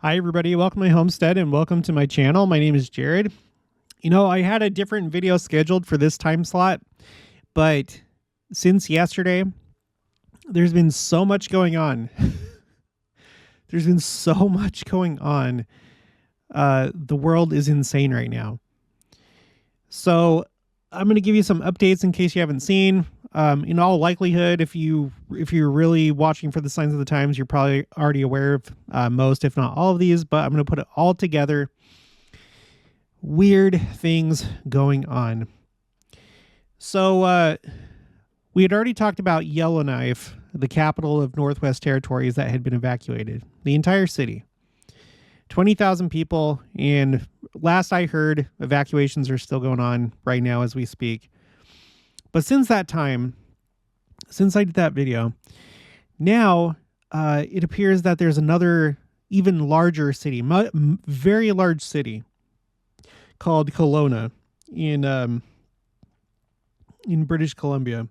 Hi, everybody. Welcome to my homestead and welcome to my channel. My name is Jared. You know, I had a different video scheduled for this time slot, but since yesterday, there's been so much going on. There's been so much going on. The world is insane right now. So I'm going to give you some updates in case you haven't seen. In all likelihood, if you're really watching for the signs of the times, you're probably already aware of most, if not all of these, but I'm going to put it all together. Weird things going on. So we had already talked about Yellowknife, the capital of Northwest Territories that had been evacuated. The entire city. 20,000 people, and last I heard, evacuations are still going on right now as we speak. But since that time, since I did that video, now it appears that there's another even larger city, very large city called Kelowna in British Columbia.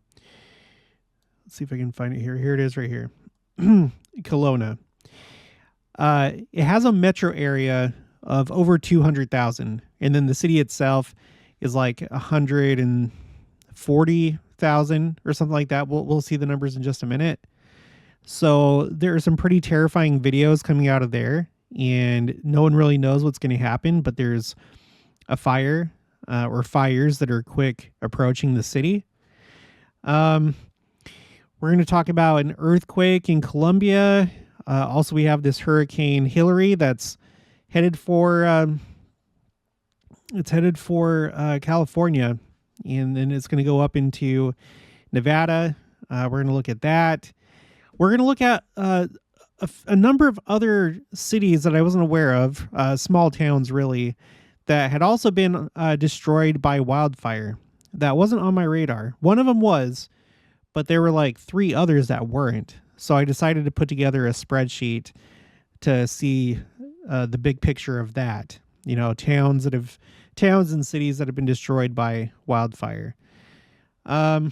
Let's see if I can find it here. Here it is right here. Kelowna. It has a metro area of over 200,000, and then the city itself is like 140,000 or something like that. We'll see the numbers in just a minute. So there are some pretty terrifying videos coming out of there, and no one really knows what's going to happen, but there's a fire or fires that are quick approaching the city. We're going to talk about an earthquake in Colombia. Also, we have this Hurricane Hilary that's headed for California, and then it's going to go up into Nevada. We're going to look at that. We're going to look at a number of other cities that I wasn't aware of, small towns really, that had also been destroyed by wildfire. That wasn't on my radar. One of them was, but there were like 3 others that weren't. So I decided to put together a spreadsheet to see the big picture of that. You know, towns and cities that have been destroyed by wildfire. I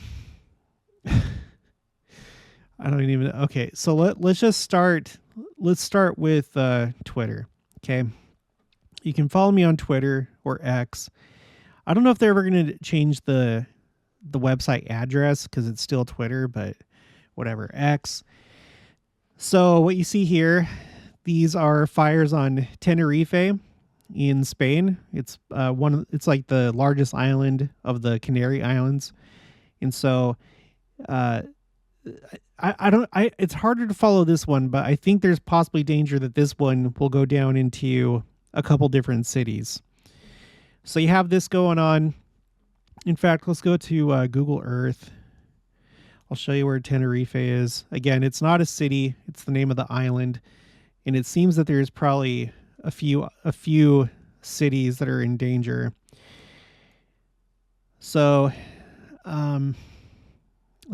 don't even. Okay, so let's just start. Let's start with Twitter. Okay, you can follow me on Twitter or X. I don't know if they're ever going to change the website address because it's still Twitter, but whatever. X. So what you see here, these are fires on Tenerife in Spain. It's it's like the largest island of the Canary Islands. And so it's harder to follow this one, but I think there's possibly danger that this one will go down into a couple different cities. So you have this going on. In fact, let's go to Google Earth. I'll show you where Tenerife is. Again, it's not a city. It's the name of the island. And it seems that there's probably a few cities that are in danger. So,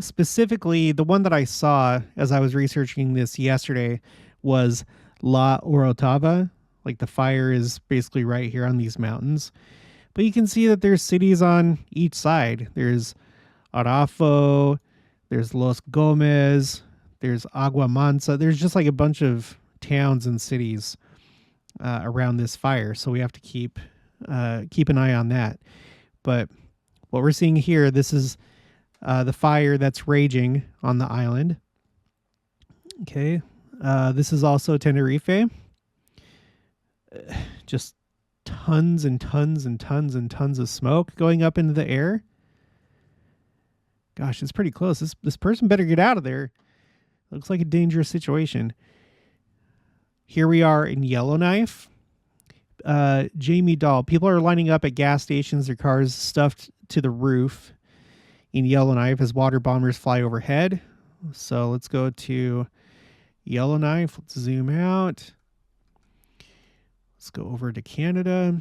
specifically, the one that I saw as I was researching this yesterday was La Orotava. Like the fire is basically right here on these mountains. But you can see that there's cities on each side. There's Arafo, there's Los Gomez, there's Agua Mansa. There's just like a bunch of towns and cities around this fire. So we have to keep an eye on that. But what we're seeing here, this is the fire that's raging on the island. Okay. This is also Tenerife. Just tons and tons and tons and tons of smoke going up into the air. Gosh, it's pretty close. This person better get out of there. Looks like a dangerous situation. Here we are in Yellowknife. Jamie Dahl. People are lining up at gas stations, their cars stuffed to the roof in Yellowknife as water bombers fly overhead. So let's go to Yellowknife. Let's zoom out. Let's go over to Canada.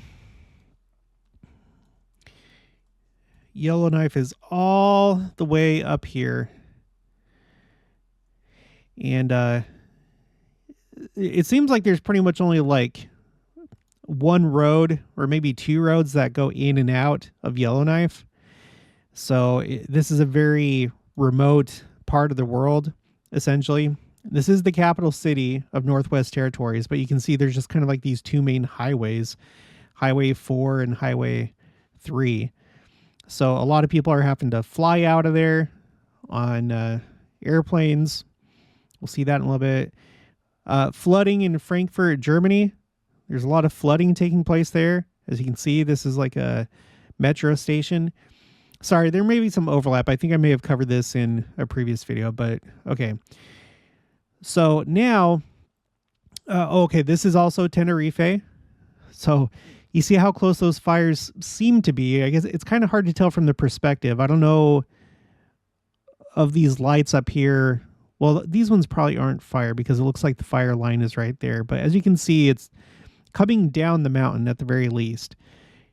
Yellowknife is all the way up here. And it seems like there's pretty much only like one road or maybe 2 roads that go in and out of Yellowknife. So this is a very remote part of the world, essentially. This is the capital city of Northwest Territories, but you can see there's just kind of like these two main highways, Highway 4 and Highway 3. So a lot of people are having to fly out of there on airplanes. We'll see that in a little bit. Flooding in Frankfurt, Germany. There's a lot of flooding taking place there. As you can see, this is like a metro station. Sorry, there may be some overlap. I think I may have covered this in a previous video, but okay. So now, okay, this is also Tenerife. So you see how close those fires seem to be. I guess it's kind of hard to tell from the perspective. I don't know of these lights up here. Well, these ones probably aren't fire because it looks like the fire line is right there. But as you can see, it's coming down the mountain at the very least.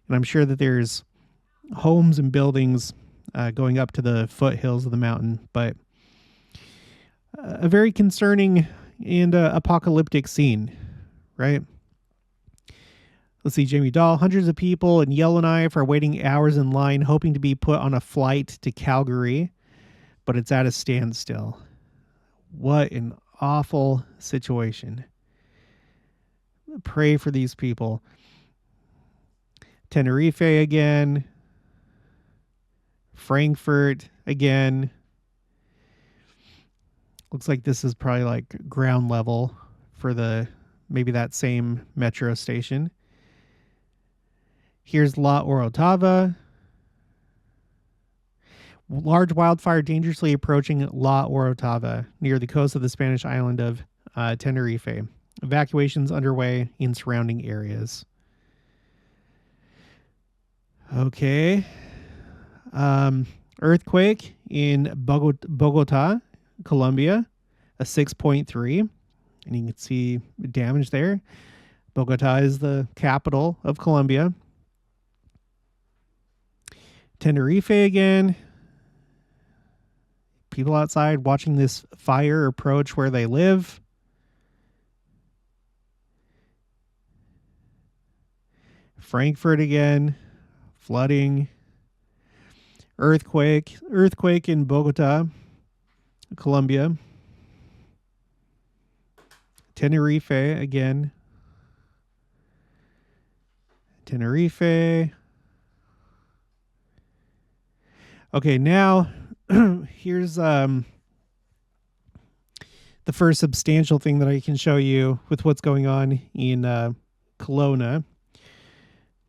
And I'm sure that there's homes and buildings going up to the foothills of the mountain. But a very concerning and apocalyptic scene, right? Let's see, Jamie Dahl. Hundreds of people in Yellowknife are waiting hours in line, hoping to be put on a flight to Calgary, but it's at a standstill. What an awful situation. Pray for these people. Tenerife again. Frankfurt again. Looks like this is probably like ground level for maybe that same metro station. Here's La Orotava. Large wildfire dangerously approaching La Orotava near the coast of the Spanish island of Tenerife. Evacuations underway in surrounding areas. Okay. Earthquake in Bogota, Colombia, a 6.3. And you can see damage there. Bogota is the capital of Colombia. Tenerife again. People outside watching this fire approach where they live. Frankfurt again. Flooding. Earthquake in Bogota, Colombia. Tenerife again. Tenerife. Okay, now here's the first substantial thing that I can show you with what's going on in Kelowna.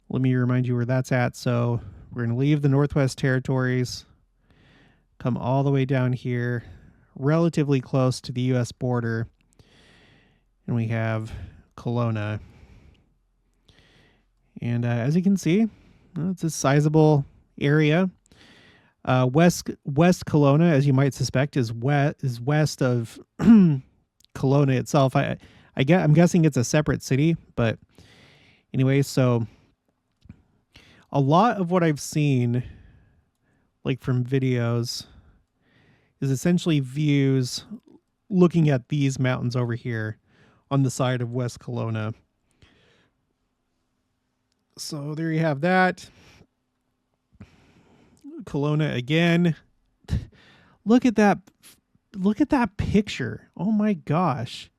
Let me remind you where that's at. So we're going to leave the Northwest Territories, come all the way down here, relatively close to the U.S. border, and we have Kelowna. And as you can see, it's a sizable area. West Kelowna, as you might suspect, is west of Kelowna itself. I'm guessing it's a separate city, but anyway, so a lot of what I've seen, like from videos, is essentially views looking at these mountains over here on the side of West Kelowna. So there you have that. Kelowna again. Look at that. Look at that picture. Oh my gosh.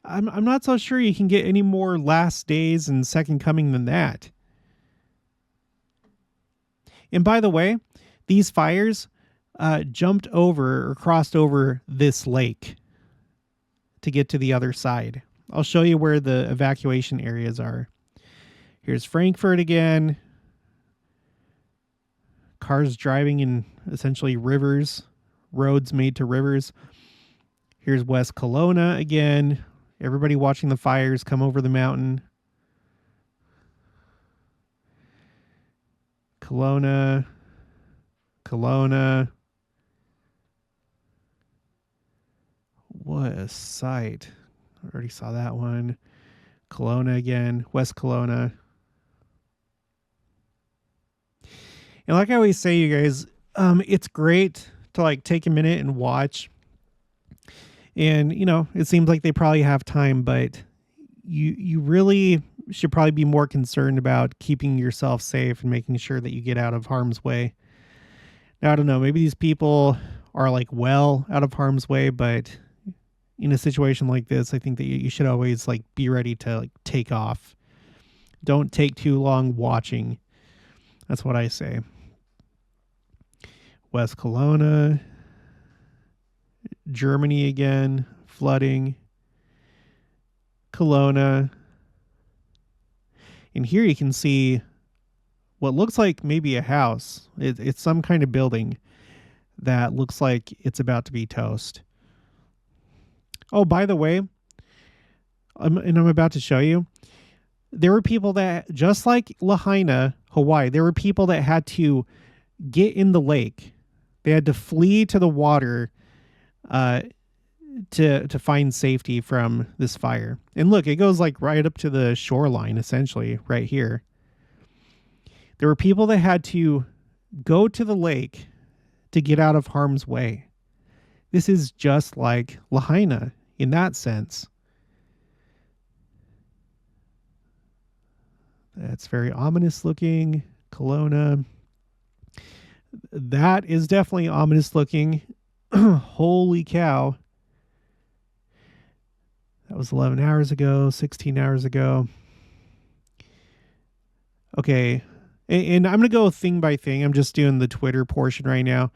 I'm not so sure you can get any more last days and second coming than that. And by the way, these fires jumped over or crossed over this lake to get to the other side. I'll show you where the evacuation areas are. Here's Frankfurt again. Cars driving in essentially rivers, roads made to rivers. Here's West Kelowna again. Everybody watching the fires come over the mountain. Kelowna. What a sight. I already saw that one. Kelowna again. West Kelowna. And like I always say, you guys, it's great to like take a minute and watch. And, you know, it seems like they probably have time, but you really should probably be more concerned about keeping yourself safe and making sure that you get out of harm's way. Now, I don't know, maybe these people are like well out of harm's way, but in a situation like this, I think that you should always like be ready to like take off. Don't take too long watching. That's what I say. West Kelowna, Germany again, flooding. Kelowna. And here you can see what looks like maybe a house. It's some kind of building that looks like it's about to be toast. Oh, by the way, I'm about to show you, there were people that, just like Lahaina, Hawaii, there were people that had to get in the lake. They had to flee to the water to find safety from this fire. And look, it goes like right up to the shoreline, essentially, right here. There were people that had to go to the lake to get out of harm's way. This is just like Lahaina in that sense. That's very ominous looking. Kelowna. That is definitely ominous looking. Holy cow. That was 11 hours ago, 16 hours ago. Okay. And I'm going to go thing by thing. I'm just doing the Twitter portion right now.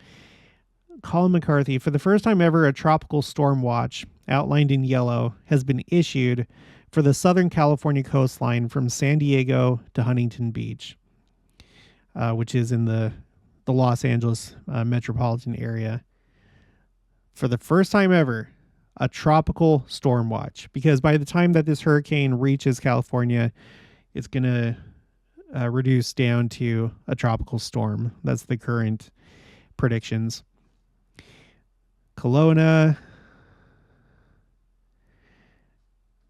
Colin McCarthy, for the first time ever, a tropical storm watch outlined in yellow has been issued for the Southern California coastline from San Diego to Huntington Beach, which is in the Los Angeles metropolitan area. For the first time ever, a tropical storm watch, because by the time that this hurricane reaches California, it's going to reduce down to a tropical storm. That's the current predictions. Kelowna.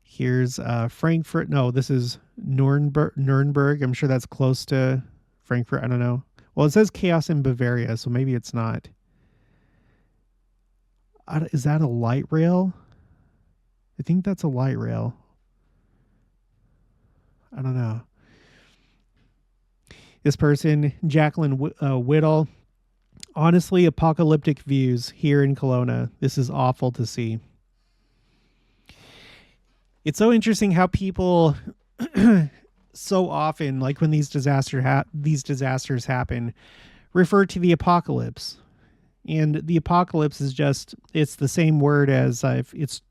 Here's Frankfurt. No, this is Nuremberg. I'm sure that's close to Frankfurt. I don't know. Well, it says chaos in Bavaria, so maybe it's not. Is that a light rail? I think that's a light rail. I don't know. This person, Jacqueline Whittle. Honestly, apocalyptic views here in Kelowna. This is awful to see. It's so interesting how people so often, like when these disasters happen, refer to the apocalypse. And the apocalypse is just, it's the same word as if it's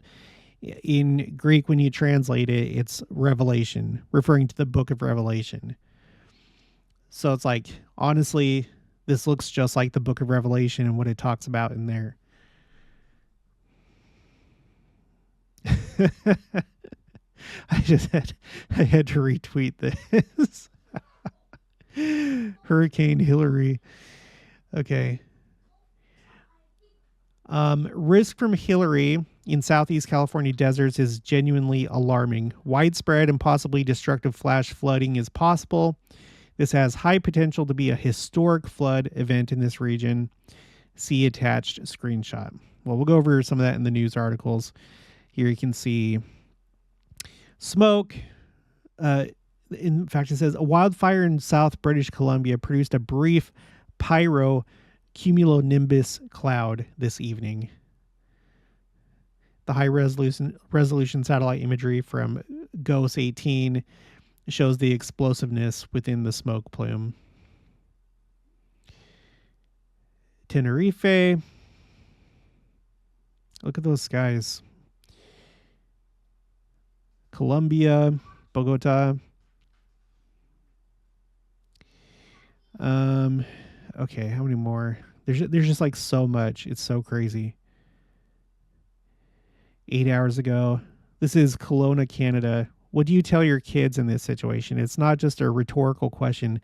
in Greek, when you translate it, it's Revelation, referring to the book of Revelation. So it's like, honestly, this looks just like the book of Revelation and what it talks about in there. I had to retweet this. Hurricane Hilary. Okay. Risk from Hilary in Southeast California deserts is genuinely alarming. Widespread and possibly destructive flash flooding is possible. This has high potential to be a historic flood event in this region. See attached screenshot. Well, we'll go over some of that in the news articles. Here you can see smoke. In fact, it says a wildfire in South British Columbia produced a brief pyro cumulonimbus cloud this evening. The high resolution satellite imagery from GOES 18 shows the explosiveness within the smoke plume. Tenerife. Look at those skies. Colombia, Bogota. Okay, how many more? There's just like so much. It's so crazy. 8 hours ago. This is Kelowna, Canada. What do you tell your kids in this situation? It's not just a rhetorical question.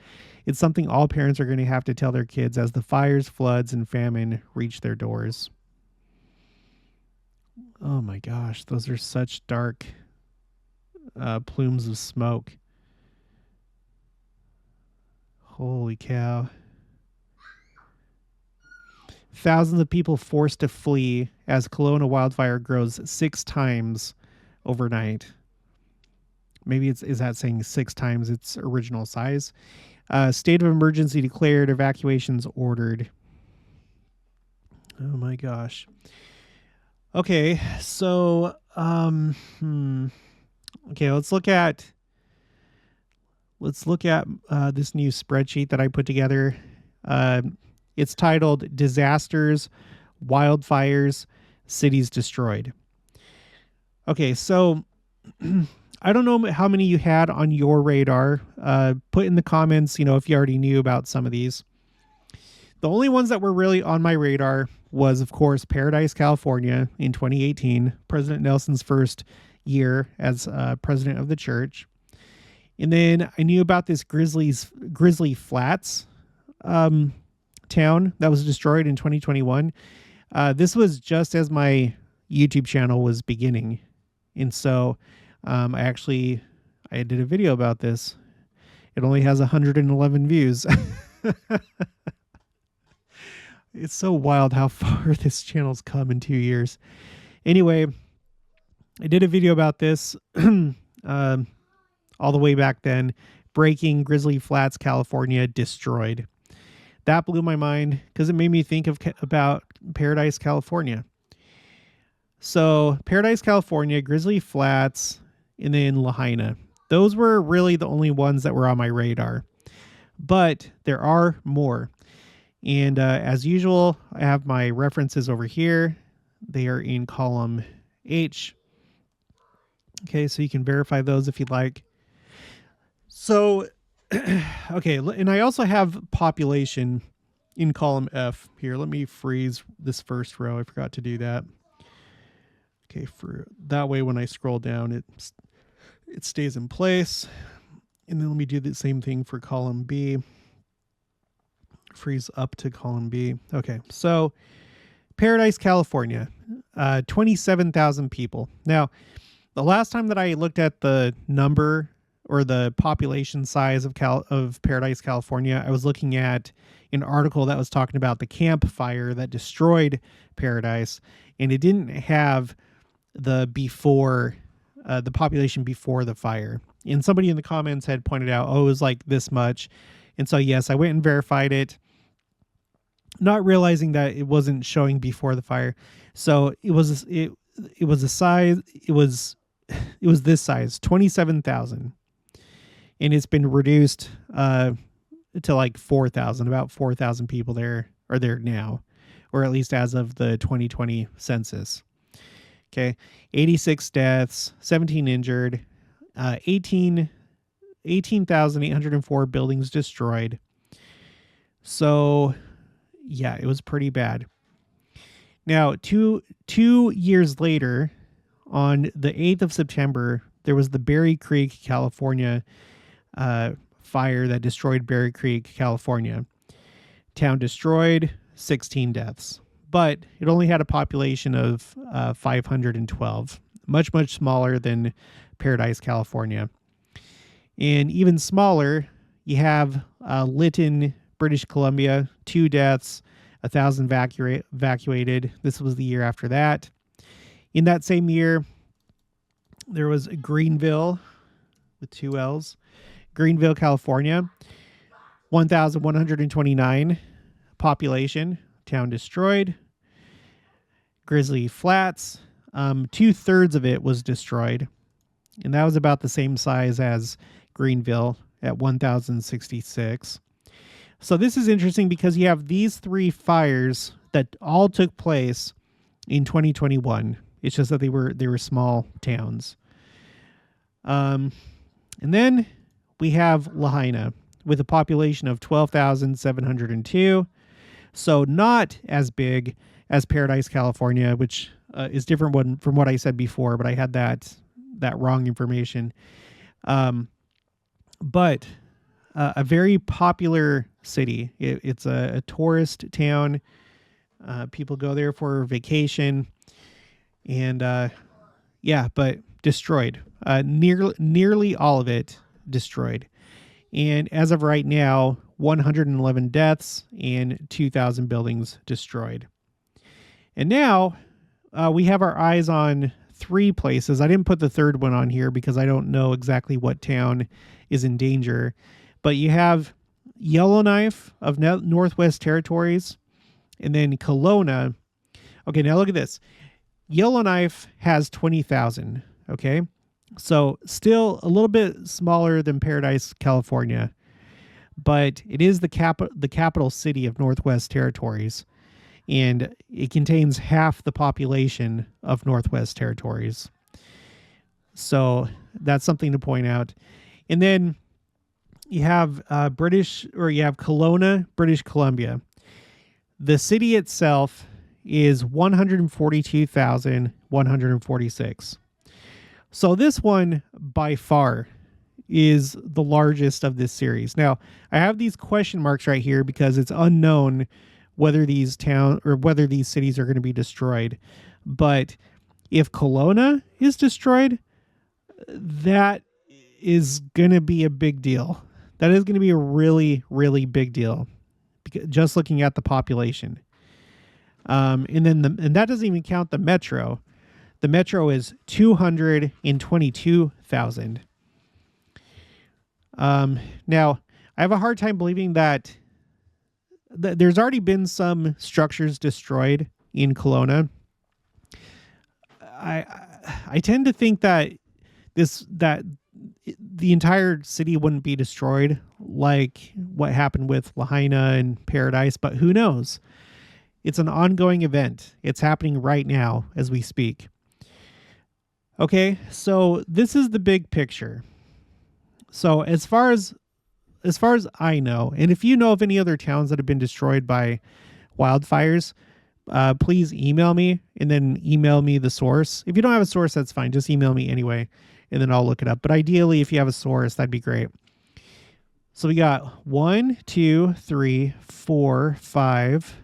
It's something all parents are going to have to tell their kids as the fires, floods, and famine reach their doors. Oh my gosh, those are such dark plumes of smoke. Holy cow. Thousands of people forced to flee as Kelowna wildfire grows 6 times overnight. Maybe is that saying 6 times its original size? State of emergency declared, evacuations ordered. Oh my gosh. Okay, so okay, let's look at this new spreadsheet that I put together. Uh, it's titled "Disasters, Wildfires, Cities Destroyed." Okay, so I don't know how many you had on your radar. Put in the comments, if you already knew about some of these. The only ones that were really on my radar was, of course, Paradise, California in 2018, President Nelson's first year as president of the church. And then I knew about this Grizzly Flats town that was destroyed in 2021. This was just as my YouTube channel was beginning. And so I did a video about this. It only has 111 views. It's so wild how far this channel's come in 2 years. Anyway, I did a video about this all the way back then. Breaking Grizzly Flats, California, destroyed. That blew my mind because it made me think about Paradise, California. So Paradise, California, Grizzly Flats, and then Lahaina. Those were really the only ones that were on my radar. But there are more. And as usual, I have my references over here. They are in column H. Okay, so you can verify those if you'd like. So, okay, and I also have population in column F here. Let me freeze this first row. I forgot to do that. Okay, for that way when I scroll down, it stays in place. And then let me do the same thing for column B. Freeze up to column B. Okay, so Paradise, California, 27,000 people. Now, the last time that I looked at the number or the population size of Paradise, California, I was looking at an article that was talking about the camp fire that destroyed Paradise, and it didn't have the population before the fire. And somebody in the comments had pointed out, it was like this much. And so, yes, I went and verified it, not realizing that it wasn't showing before the fire. So it was this size, 27,000. And it's been reduced to like 4,000, about 4,000 people there are there now, or at least as of the 2020 census. Okay, 86 deaths, 17 injured, 18,804 buildings destroyed. So, yeah, it was pretty bad. Now, two years later, on the 8th of September, there was the Berry Creek, California fire that destroyed Berry Creek, California. Town destroyed, 16 deaths. But it only had a population of 512, much, much smaller than Paradise, California. And even smaller, you have Lytton, British Columbia, 2 deaths, 1,000 evacuated. This was the year after that. In that same year, there was Greenville with 2 L's. Greenville, California, 1,129 population, town destroyed. Grizzly Flats, 2/3 of it was destroyed. And that was about the same size as Greenville at 1,066. So this is interesting because you have these 3 fires that all took place in 2021. It's just that they were small towns. And then we have Lahaina with a population of 12,702. So not as big as Paradise, California, which is different from what I said before, but I had that wrong information. But a very popular city. It's a tourist town. People go there for vacation. And but destroyed. Nearly all of it destroyed. And as of right now, 111 deaths and 2,000 buildings destroyed. And now we have our eyes on 3 places. I didn't put the third one on here because I don't know exactly what town is in danger. But you have Yellowknife of Northwest Territories, and then Kelowna Okay, now look at this. Yellowknife has 20,000. Okay, so still a little bit smaller than Paradise, California, but it is the capital city of Northwest Territories, and it contains half the population of Northwest Territories. So that's something to point out. And then you have you have Kelowna, British Columbia. The city itself is 142,146. So this one by far is the largest of this series. Now, I have these question marks right here because it's unknown whether these cities are going to be destroyed. But if Kelowna is destroyed, that is going to be a big deal. That is going to be a really, really big deal. Just looking at the population. And that doesn't even count the metro. The metro is 222,000. Now, I have a hard time believing that there's already been some structures destroyed in Kelowna. I tend to think that the entire city wouldn't be destroyed like what happened with Lahaina and Paradise, but who knows? It's an ongoing event. It's happening right now as we speak. Okay, so this is the big picture. So as far as I know, and if you know of any other towns that have been destroyed by wildfires, please email me and then email me the source. If you don't have a source, that's fine. Just email me anyway, and then I'll look it up. But ideally, if you have a source, that'd be great. So we got 1, 2, 3, 4, 5,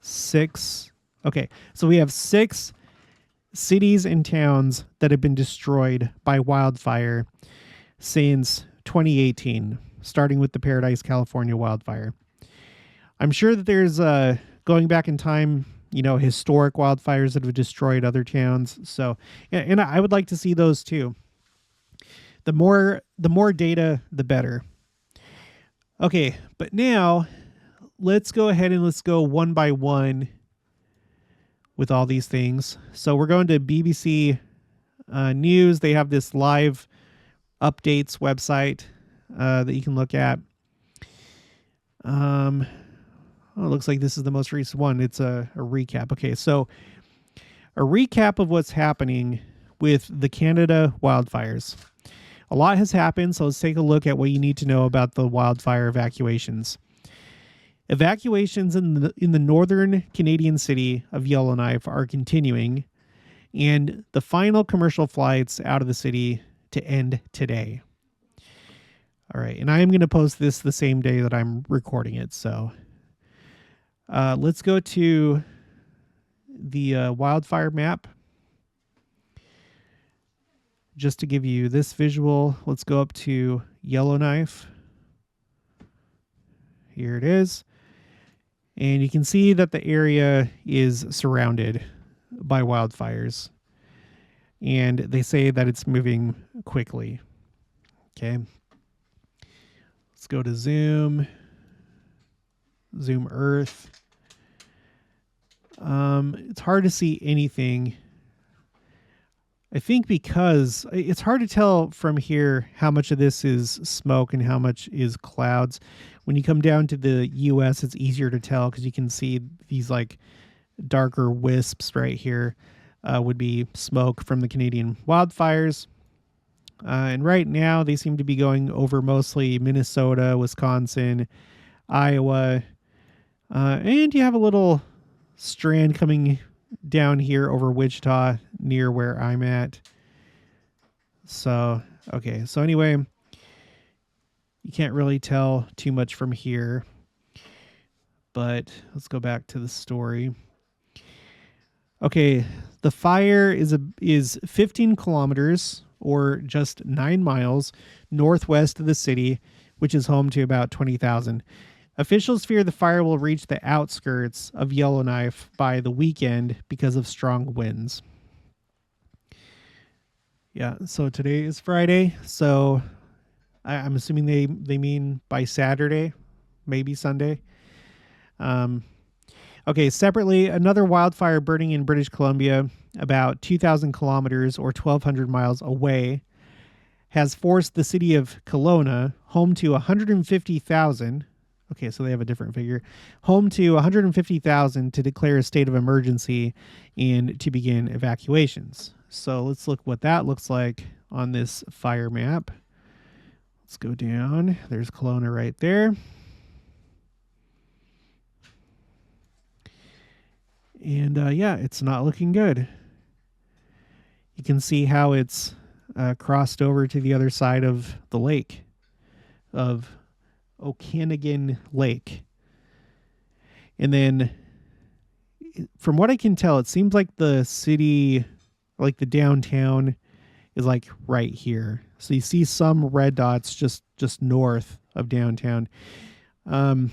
6. Okay, so we have 6 cities and towns that have been destroyed by wildfire since 2018, starting with the Paradise, California wildfire. I'm sure that there's going back in time, historic wildfires that have destroyed other towns. So, and I would like to see those too. The more data, the better. Okay, but now let's go ahead and let's go one by one with all these things. So we're going to BBC News. They have this live updates website that you can look at. It looks like this is the most recent one. It's a recap. Okay, so a recap of what's happening with the Canada wildfires. A lot has happened, so let's take a look at what you need to know about the wildfire evacuations. Evacuations in the northern Canadian city of Yellowknife are continuing, and the final commercial flights out of the city to end today. All right, and I am going to post this the same day that I'm recording it, so let's go to the wildfire map. Just to give you this visual, let's go up to Yellowknife. Here it is. And you can see that the area is surrounded by wildfires. And they say that it's moving quickly. Okay. Let's go to zoom Earth. It's hard to see anything. I think because it's hard to tell from here how much of this is smoke and how much is clouds. When you come down to the US, it's easier to tell because you can see these like darker wisps right here would be smoke from the Canadian wildfires. And right now they seem to be going over mostly Minnesota, Wisconsin, Iowa. And you have a little strand coming down here over Wichita near where I'm at. So, okay. So anyway, you can't really tell too much from here, but let's go back to the story. Okay. The fire is 15 kilometers or just 9 miles northwest of the city, which is home to about 20,000. Officials fear the fire will reach the outskirts of Yellowknife by the weekend because of strong winds. Yeah, so today is Friday, so I'm assuming they mean by Saturday, maybe Sunday. Okay, separately, another wildfire burning in British Columbia, about 2,000 kilometers or 1,200 miles away, has forced the city of Kelowna, home to 150,000. Okay, so they have a different figure. Home to 150,000 to declare a state of emergency and to begin evacuations. So let's look what that looks like on this fire map. Let's go down. There's Kelowna right there. And yeah, it's not looking good. You can see how it's crossed over to the other side of the lake, of Okanagan Lake. And then from what I can tell, it seems like the city, like the downtown, is like right here. So you see some red dots just north of downtown. And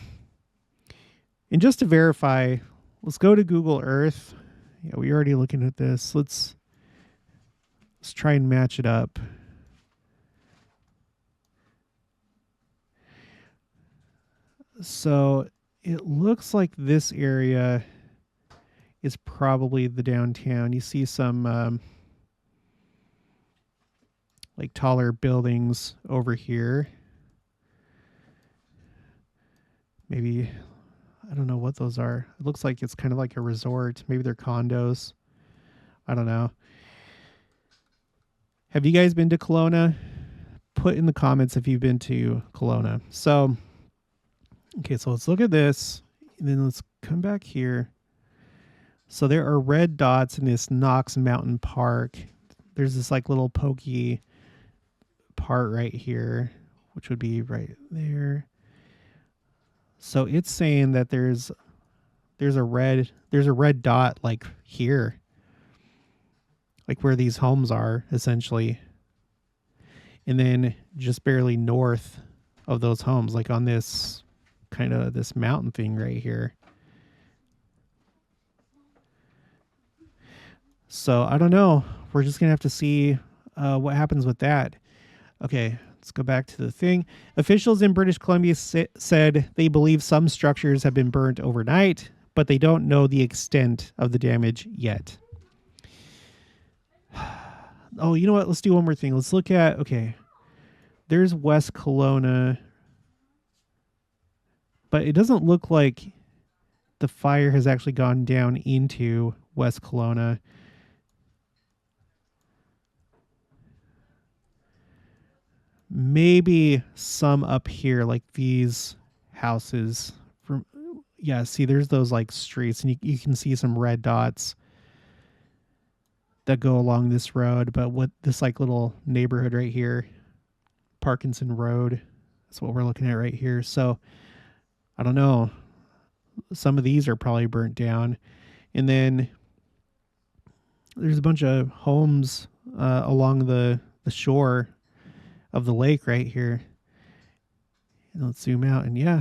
just to verify, let's go to Google Earth. Yeah, we're already looking at this. Let's try and match it up. So it looks like this area is probably the downtown. You see some like taller buildings over here. Maybe, I don't know what those are. It looks like it's kind of like a resort. Maybe they're condos. I don't know. Have you guys been to Kelowna? Put in the comments if you've been to Kelowna. So, okay, so let's look at this. And then let's come back here. So there are red dots in this Knox Mountain Park. There's this like little pokey part right here, which would be right there. So it's saying that there's a red dot like here, like where these homes are essentially, and then just barely north of those homes, like on this kind of this mountain thing right here. So I don't know. We're just gonna have to see what happens with that. Okay, let's go back to the thing. Officials in British Columbia said they believe some structures have been burnt overnight, but they don't know the extent of the damage yet. Oh, you know what? Let's do one more thing. Let's look at, okay, there's West Kelowna, but it doesn't look like the fire has actually gone down into West Kelowna. Maybe some up here, like these houses. From yeah, see, there's those like streets, and you can see some red dots that go along this road. But what this like little neighborhood right here, Parkinson Road, that's what we're looking at right here. So I don't know. Some of these are probably burnt down, and then there's a bunch of homes along the shore of the lake right here. And let's zoom out, and yeah.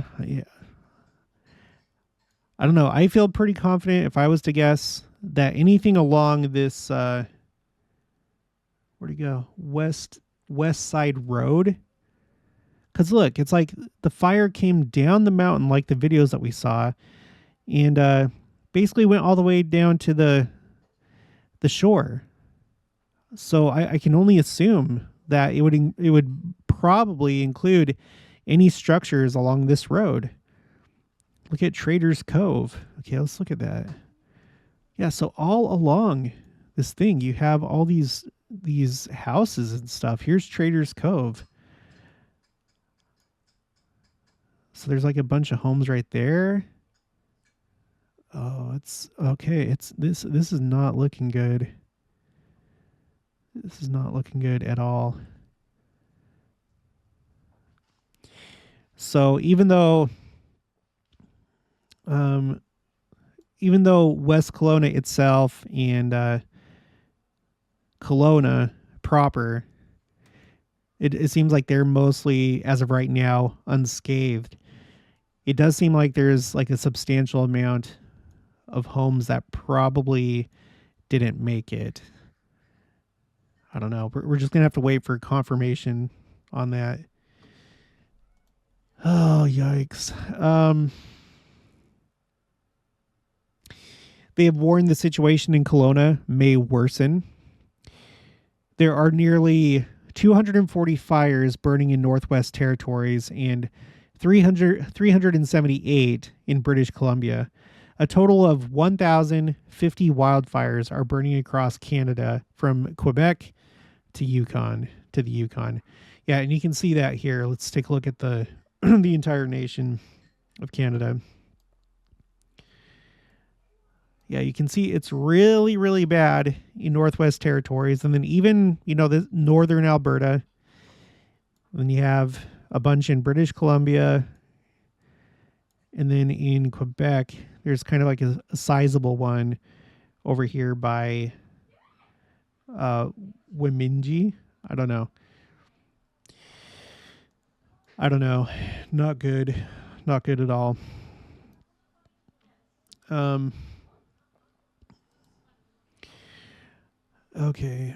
I don't know. I feel pretty confident, if I was to guess, that anything along this where'd he go? West Side Road. Because look, it's like the fire came down the mountain like the videos that we saw, and basically went all the way down to the shore. So I can only assume that it would probably include any structures along this road. Look at Trader's Cove. Okay, let's look at that. Yeah, so all along this thing, you have all these houses and stuff. Here's Trader's Cove. So there's like a bunch of homes right there. Oh, it's okay. It's this is not looking good. This is not looking good at all. So even though West Kelowna itself and Kelowna proper, it seems like they're mostly, as of right now, unscathed. It does seem like there's like a substantial amount of homes that probably didn't make it. I don't know. We're just gonna have to wait for confirmation on that. Oh, yikes. They have warned the situation in Kelowna may worsen. There are nearly 240 fires burning in Northwest Territories and 378 in British Columbia. A total of 1,050 wildfires are burning across Canada from Quebec to the Yukon. Yeah, and you can see that here. Let's take a look at the the entire nation of Canada. Yeah, you can see it's really, really bad in Northwest Territories. And then even, the northern Alberta. Then you have a bunch in British Columbia. And then in Quebec, there's kind of like a sizable one over here by Wemindji. I don't know. Not good. Not good at all. Okay.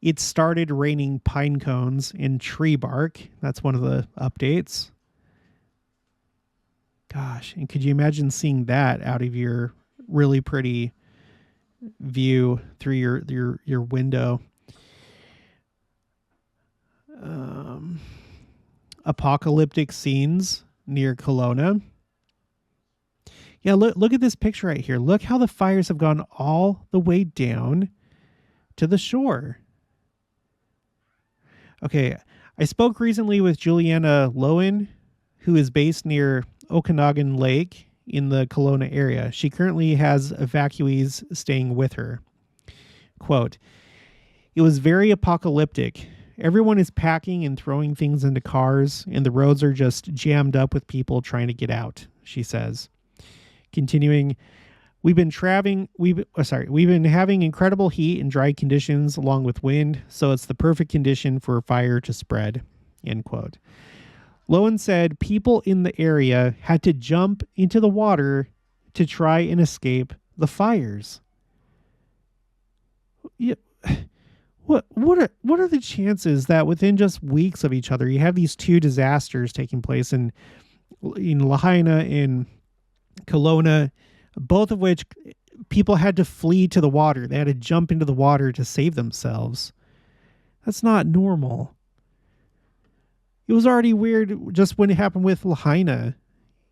It started raining pine cones and tree bark. That's one of the updates. Gosh, and could you imagine seeing that out of your really pretty view through your window? Apocalyptic scenes near Kelowna. Yeah, look at this picture right here. Look how the fires have gone all the way down to the shore. Okay, I spoke recently with Juliana Lowen, who is based near Okanagan Lake in the Kelowna area. She currently has evacuees staying with her. Quote, "It was very apocalyptic. Everyone is packing and throwing things into cars, and the roads are just jammed up with people trying to get out," she says. Continuing, we've been having incredible heat and dry conditions along with wind, so it's the perfect condition for fire to spread, end quote. Lowen said people in the area had to jump into the water to try and escape the fires. Yeah. What are the chances that within just weeks of each other you have these two disasters taking place in Lahaina and Kelowna, both of which people had to flee to the water. They had to jump into the water to save themselves. That's not normal. It was already weird just when it happened with Lahaina.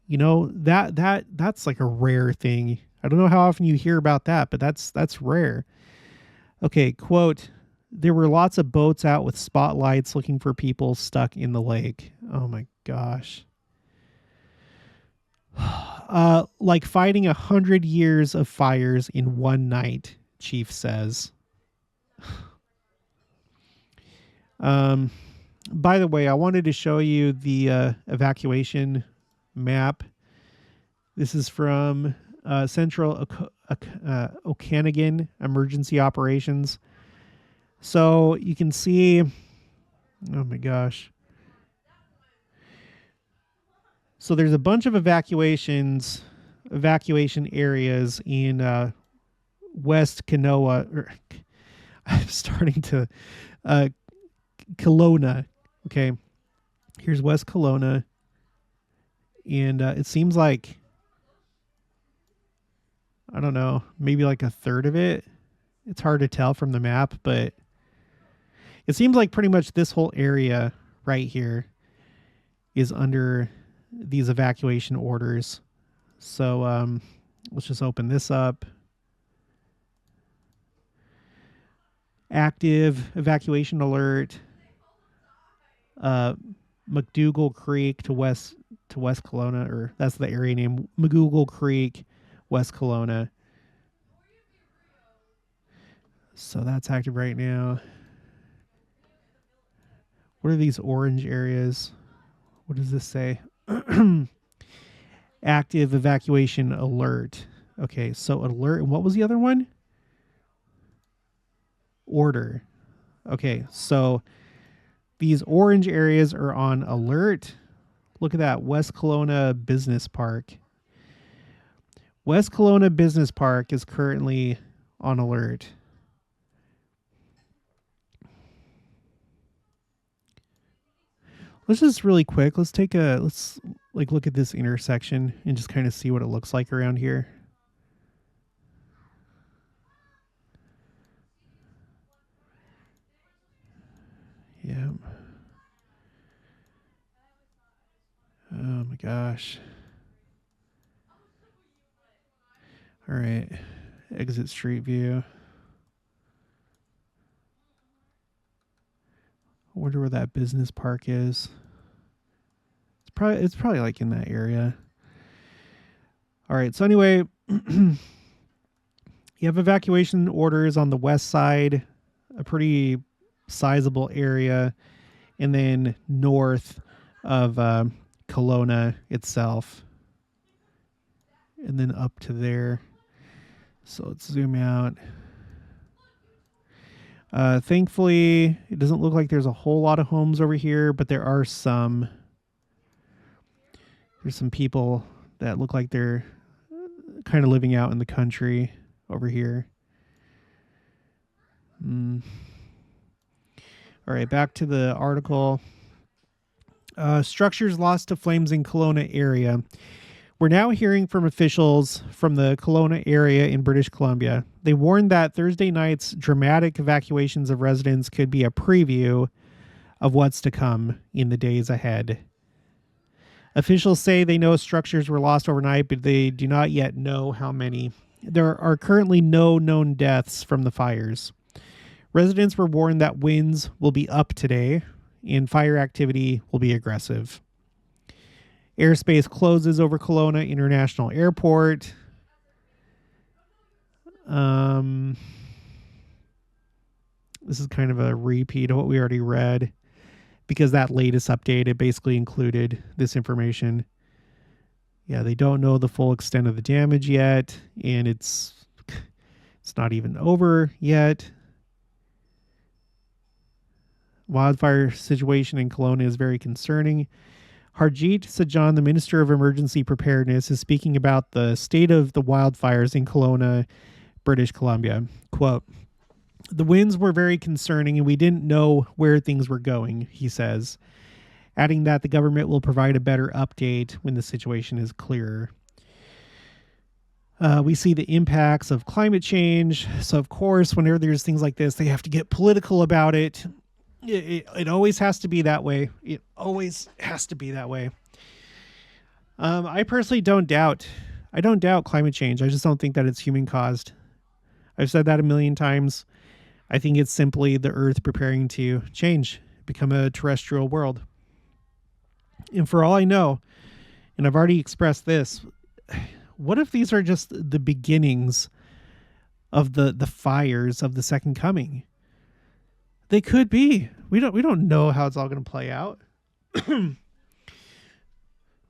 That's like a rare thing. I don't know how often you hear about that, but that's rare. Okay, quote, "There were lots of boats out with spotlights looking for people stuck in the lake." Oh my gosh. Like fighting 100 years of fires in one night, Chief says. By the way, I wanted to show you the evacuation map. This is from Central Okanagan Emergency Operations. So you can see, oh my gosh. So there's a bunch of evacuation areas in West Kelowna. I'm starting to Kelowna. Okay, here's West Kelowna, and it seems like, I don't know, maybe like a third of it. It's hard to tell from the map, but it seems like pretty much this whole area right here is under these evacuation orders. So let's just open this up. Active evacuation alert. McDougall Creek to West Kelowna, or that's the area name. McDougall Creek, West Kelowna. So that's active right now. What are these orange areas? What does this say? Active evacuation alert. Okay, so alert. And what was the other one? Order. Okay, so these orange areas are on alert. Look at that, West Kelowna Business Park. West Kelowna Business Park is currently on alert. Let's just really quick, let's like look at this intersection and just kind of see what it looks like around here. Yeah. Oh my gosh. All right. Exit street view. I wonder where that business park is. It's probably like in that area. All right. So anyway, you have evacuation orders on the west side, a pretty sizable area, and then north of Kelowna itself, and then up to there. So let's zoom out. Thankfully, it doesn't look like there's a whole lot of homes over here, but there are some. There's some people that look like they're kind of living out in the country over here. All right, back to the article. Structures lost to flames in Kelowna area. We're now hearing from officials from the Kelowna area in British Columbia. They warned that Thursday night's dramatic evacuations of residents could be a preview of what's to come in the days ahead. Officials say they know structures were lost overnight, but they do not yet know how many. There are currently no known deaths from the fires. Residents were warned that winds will be up today and fire activity will be aggressive. Airspace closes over Kelowna International Airport. This is kind of a repeat of what we already read, because that latest update, it basically included this information. Yeah, they don't know the full extent of the damage yet, and it's not even over yet. Wildfire situation in Kelowna is very concerning. Harjit Sajan, the Minister of Emergency Preparedness, is speaking about the state of the wildfires in Kelowna, British Columbia. Quote, "The winds were very concerning and we didn't know where things were going," he says, adding that the government will provide a better update when the situation is clearer. We see the impacts of climate change. So, of course, whenever there's things like this, they have to get political about it. It always has to be that way. It always has to be that way. I personally don't doubt climate change. I just don't think that it's human caused. I've said that a million times. I think it's simply the earth preparing to change, become a terrestrial world. And for all I know, and I've already expressed this, what if these are just the beginnings of the fires of the second coming? They could be. We don't know how it's all going to play out.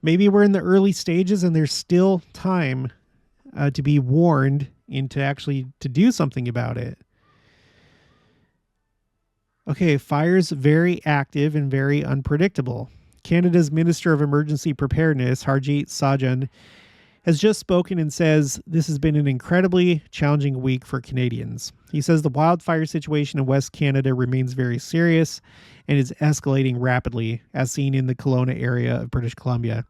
Maybe we're in the early stages and there's still time to be warned and to do something about it. Okay, fires very active and very unpredictable. Canada's Minister of Emergency Preparedness, Harjit Sajan, has just spoken and says this has been an incredibly challenging week for Canadians. He says the wildfire situation in West Canada remains very serious and is escalating rapidly, as seen in the Kelowna area of British Columbia,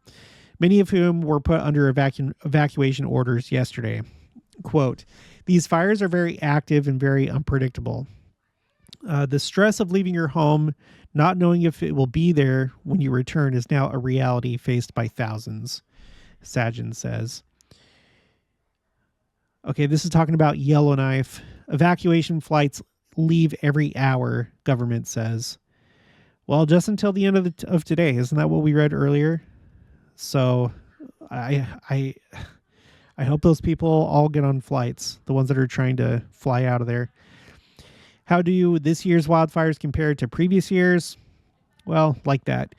many of whom were put under evacuation orders yesterday. Quote, "These fires are very active and very unpredictable. The stress of leaving your home, not knowing if it will be there when you return, is now a reality faced by thousands," Sajan says. Okay, this is talking about Yellowknife. Evacuation flights leave every hour, government says. Well, just until the end of today. Isn't that what we read earlier? So I hope those people all get on flights, the ones that are trying to fly out of there. How do this year's wildfires compare to previous years? Well, like that.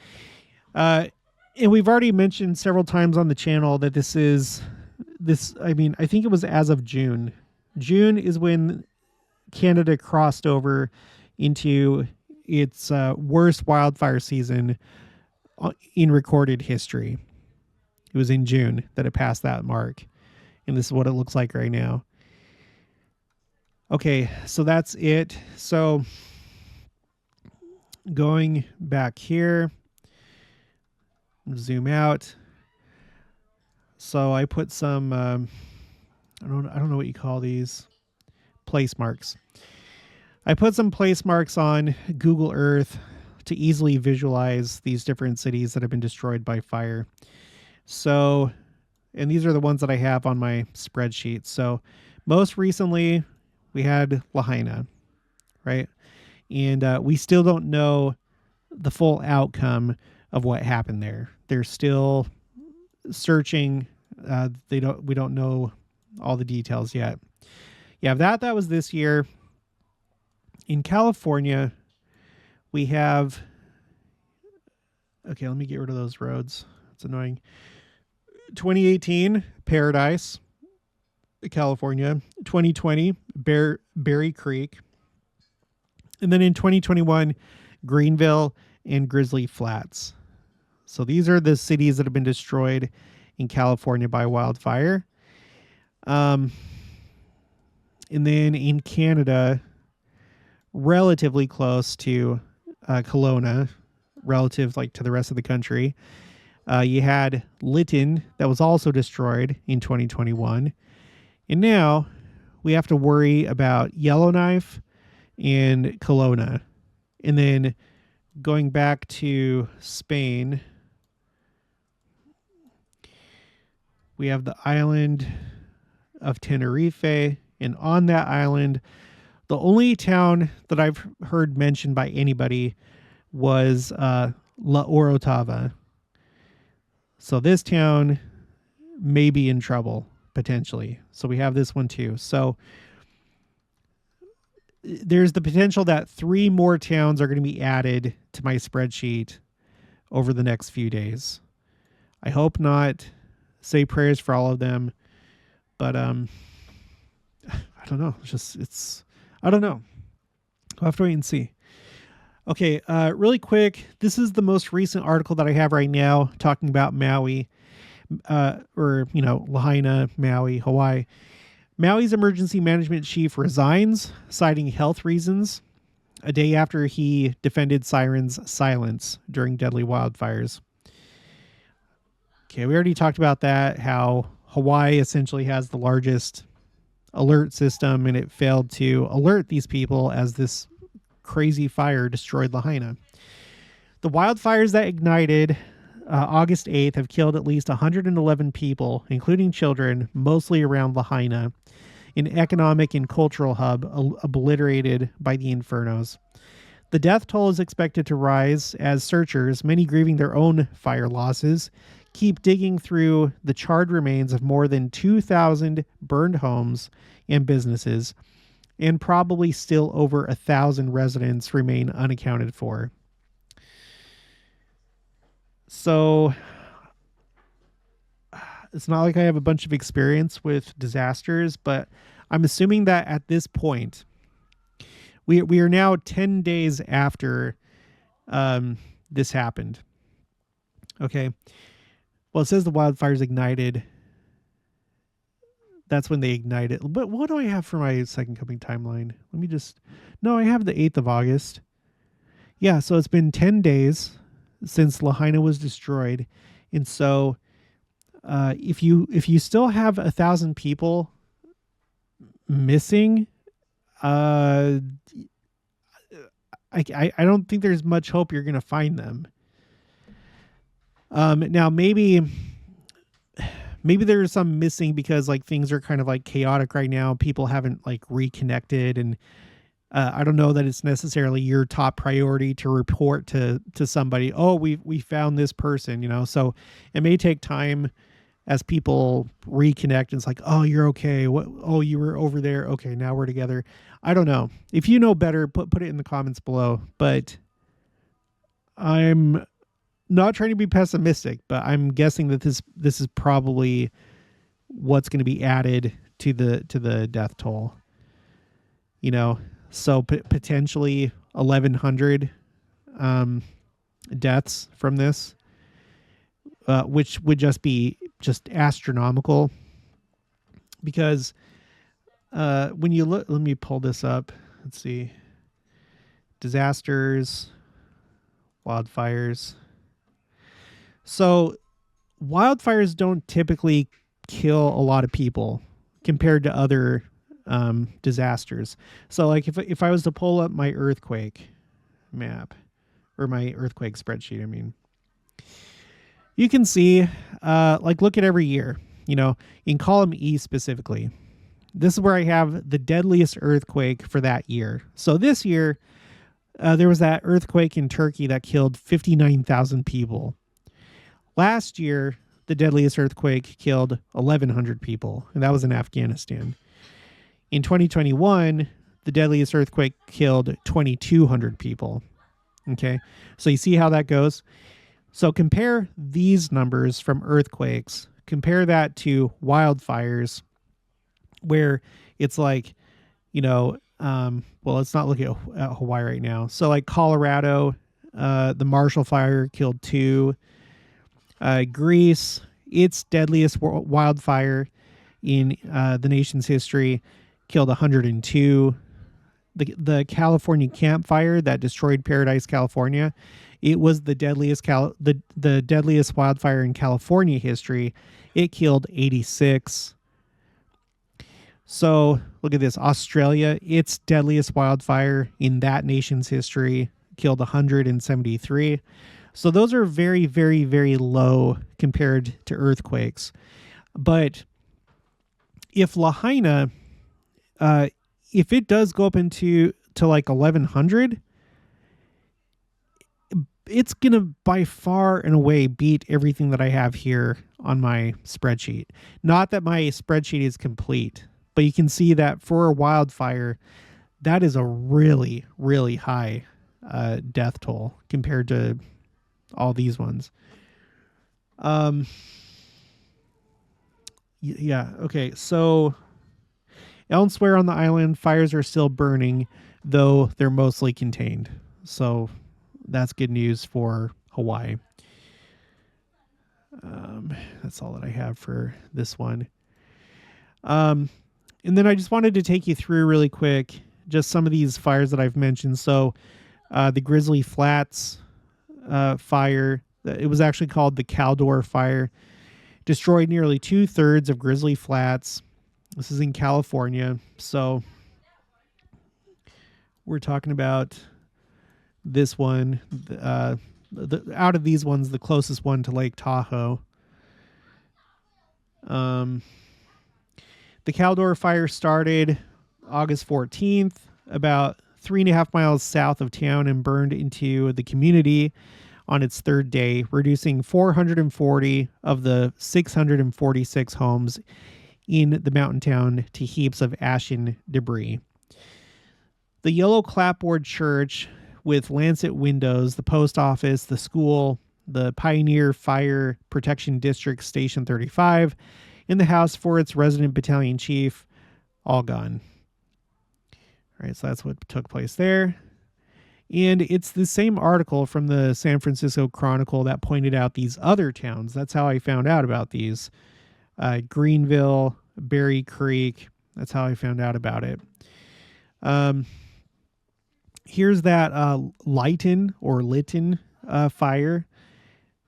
And we've already mentioned several times on the channel that I think it was as of June. June is when Canada crossed over into its worst wildfire season in recorded history. It was in June that it passed that mark. And this is what it looks like right now. Okay, so that's it. So going back here, zoom out. So I put some I don't know what you call these, place marks. I put some place marks on Google Earth to easily visualize these different cities that have been destroyed by fire. So, and these are the ones that I have on my spreadsheet. So most recently we had Lahaina, right? And we still don't know the full outcome of what happened there. They're still searching. We don't know all the details yet. Yeah, that was this year. In California, we have, okay, let me get rid of those roads. It's annoying. 2018, Paradise, California. 2020, Berry Creek. And then in 2021, Greenville and Grizzly Flats. So these are the cities that have been destroyed in California by wildfire. And then in Canada, relatively close to Kelowna, relative like to the rest of the country, you had Lytton that was also destroyed in 2021. And now we have to worry about Yellowknife and Kelowna. And then going back to Spain, we have the island of Tenerife. And on that island, the only town that I've heard mentioned by anybody was La Orotava. So this town may be in trouble, potentially. So we have this one too. So there's the potential that 3 more towns are going to be added to my spreadsheet over the next few days. I hope not. Say prayers for all of them. But I don't know. I don't know. We'll have to wait and see. Okay, really quick. This is the most recent article that I have right now talking about Maui, Lahaina, Maui, Hawaii. Maui's emergency management chief resigns, citing health reasons, a day after he defended sirens' silence during deadly wildfires. Okay, we already talked about that, how Hawaii essentially has the largest alert system, and it failed to alert these people as this crazy fire destroyed Lahaina. The wildfires that ignited August 8th have killed at least 111 people, including children, mostly around Lahaina, an economic and cultural hub obliterated by the infernos. The death toll is expected to rise as searchers, many grieving their own fire losses, keep digging through the charred remains of more than 2,000 burned homes and businesses, and probably still over 1,000 residents remain unaccounted for. So it's not like I have a bunch of experience with disasters, but I'm assuming that at this point, we are now 10 days after this happened. Okay. Well, it says the wildfires ignited. That's when they ignited. But what do I have for my second coming timeline? No, I have the 8th of August. Yeah, so it's been 10 days since Lahaina was destroyed. And so if you still have 1,000 people missing, I don't think there's much hope you're going to find them. Now maybe there's some missing because like things are kind of like chaotic right now. People haven't like reconnected, and I don't know that it's necessarily your top priority to report to somebody, oh, we found this person, so it may take time as people reconnect. And it's like, oh, you're okay. What? Oh, you were over there. Okay. Now we're together. I don't know. If you know better, put it in the comments below, but I'm not trying to be pessimistic, but I'm guessing that this is probably what's going to be added to the death toll. So potentially 1,100 deaths from this, which would just be astronomical. Because when you look, let me pull this up. Let's see, disasters, wildfires. So wildfires don't typically kill a lot of people compared to other disasters. So like if I was to pull up my earthquake map or my earthquake spreadsheet, I mean, you can see, like look at every year, in column E specifically, this is where I have the deadliest earthquake for that year. So this year, there was that earthquake in Turkey that killed 59,000 people. Last year, the deadliest earthquake killed 1,100 people, and that was in Afghanistan. In 2021, the deadliest earthquake killed 2,200 people. Okay, so you see how that goes? So compare these numbers from earthquakes, compare that to wildfires, where it's like, well, let's not look at Hawaii right now. So like Colorado, the Marshall Fire killed 2. Greece, its deadliest wildfire in the nation's history, killed 102. The California Camp Fire that destroyed Paradise, California, it was the deadliest the deadliest wildfire in California history. It killed 86. So look at this. Australia, its deadliest wildfire in that nation's history, killed 173. So those are very, very, very low compared to earthquakes. But if Lahaina, if it does go up to like 1,100, it's going to by far and away beat everything that I have here on my spreadsheet. Not that my spreadsheet is complete, but you can see that for a wildfire, that is a really, really high death toll compared to all these ones. Yeah. Okay. So elsewhere on the island, fires are still burning, though they're mostly contained. So that's good news for Hawaii. That's all that I have for this one. And then I just wanted to take you through really quick just some of these fires that I've mentioned. So the Grizzly Flats fire, it was actually called the Caldor Fire, destroyed nearly 2/3 of Grizzly Flats. This is in California. So we're talking about this one. Out of these ones, the closest one to Lake Tahoe. The Caldor Fire started August 14th, about 3.5 miles south of town, and burned into the community on its third day, reducing 440 of the 646 homes in the mountain town to heaps of ashen debris. The yellow clapboard church with lancet windows, the post office, the school, the Pioneer Fire Protection District Station 35, and the house for its resident battalion chief, all gone. All right, so that's what took place there. And it's the same article from the San Francisco Chronicle that pointed out these other towns. That's how I found out about these. Greenville, Berry Creek. That's how I found out about it. Here's that Lytton fire.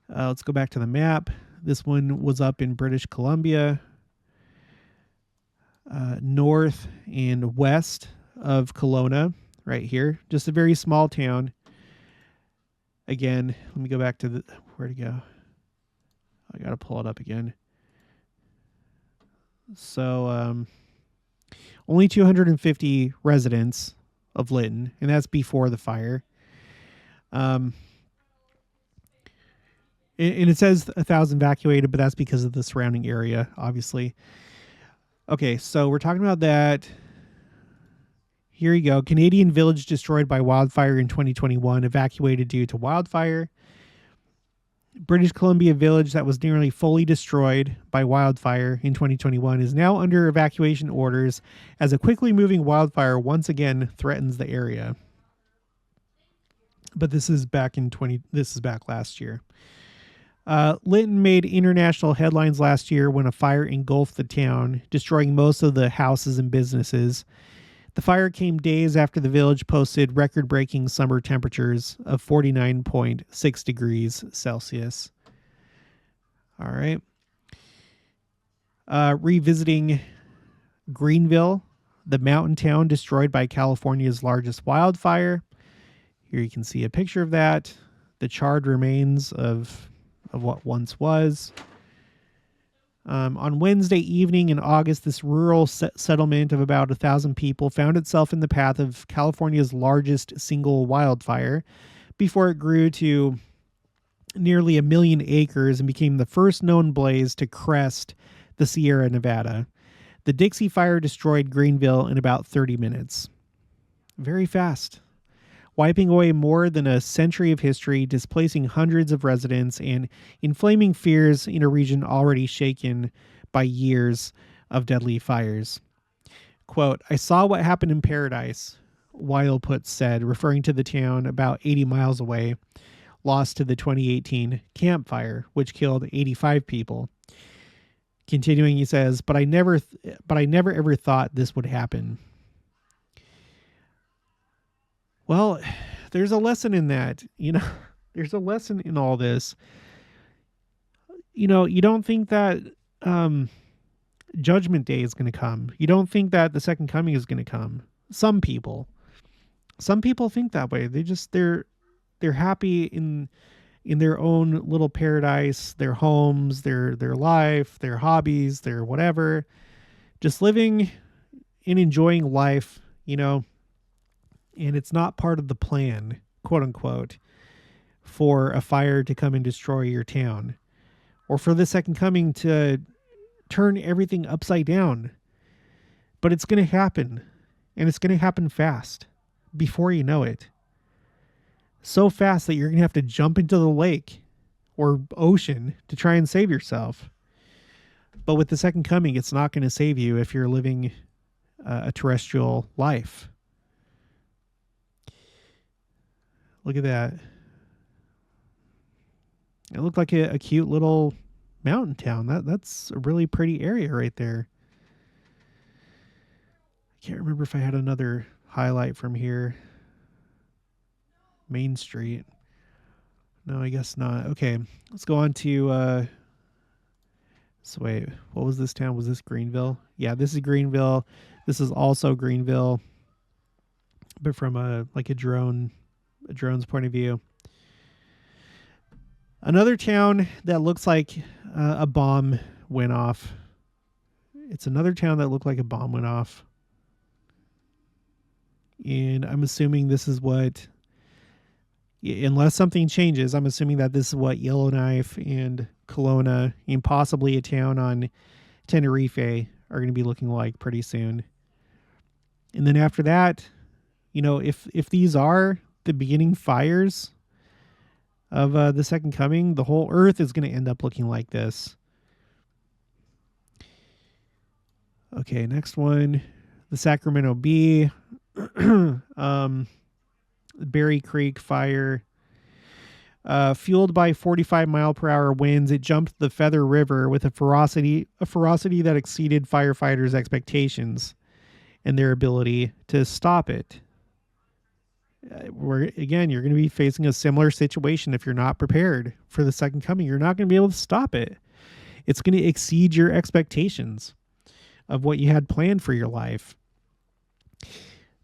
Let's go back to the map. This one was up in British Columbia, north and west of Kelowna, right here. Just a very small town. Again, let me go back to where to go. I got to pull it up again. So, only 250 residents of Lytton, and that's before the fire. And it says 1,000 evacuated, but that's because of the surrounding area, obviously. Okay, so we're talking about that. Here you go. Canadian village destroyed by wildfire in 2021, evacuated due to wildfire. British Columbia village that was nearly fully destroyed by wildfire in 2021 is now under evacuation orders as a quickly moving wildfire once again threatens the area. But this is back last year. Lytton made international headlines last year when a fire engulfed the town, destroying most of the houses and businesses. The fire came days after the village posted record-breaking summer temperatures of 49.6 degrees Celsius. All right. Revisiting Greenville, the mountain town destroyed by California's largest wildfire. Here you can see a picture of that. The charred remains of what once was. On Wednesday evening in August, this rural settlement of about 1,000 people found itself in the path of California's largest single wildfire before it grew to nearly 1 million acres and became the first known blaze to crest the Sierra Nevada. The Dixie Fire destroyed Greenville in about 30 minutes. Very fast. Wiping away more than a century of history, displacing hundreds of residents, and inflaming fears in a region already shaken by years of deadly fires. Quote, "I saw what happened in Paradise," Wildput said, referring to the town about 80 miles away, lost to the 2018 Camp Fire, which killed 85 people. Continuing, he says, but I never ever thought this would happen. Well, there's a lesson in that, there's a lesson in all this. You don't think that Judgment Day is going to come. You don't think that the second coming is going to come. Some people think that way. They're happy in their own little paradise, their homes, their life, their hobbies, their whatever, just living and enjoying life, and it's not part of the plan, quote unquote, for a fire to come and destroy your town, or for the second coming to turn everything upside down. But it's going to happen, and it's going to happen fast before you know it. So fast that you're going to have to jump into the lake or ocean to try and save yourself. But with the second coming, it's not going to save you if you're living a terrestrial life. Look at that. It looked like a cute little mountain town. That's a really pretty area right there. I can't remember if I had another highlight from here. Main Street. No, I guess not. Okay, let's go on to... So wait, what was this town? Was this Greenville? Yeah, this is Greenville. This is also Greenville, but from a drone's point of view. Another town that looks like a bomb went off. It's another town that looked like a bomb went off. And I'm assuming this is what, unless something changes, I'm assuming that this is what Yellowknife and Kelowna and possibly a town on Tenerife are going to be looking like pretty soon. And then after that, if these are the beginning fires of the second coming, the whole earth is going to end up looking like this. Okay, next one, the Sacramento Bee, Berry Creek fire. Fueled by 45-mile-per-hour winds, it jumped the Feather River with a ferocity that exceeded firefighters' expectations and their ability to stop it. You're going to be facing a similar situation if you're not prepared for the second coming. You're not going to be able to stop it. It's going to exceed your expectations of what you had planned for your life.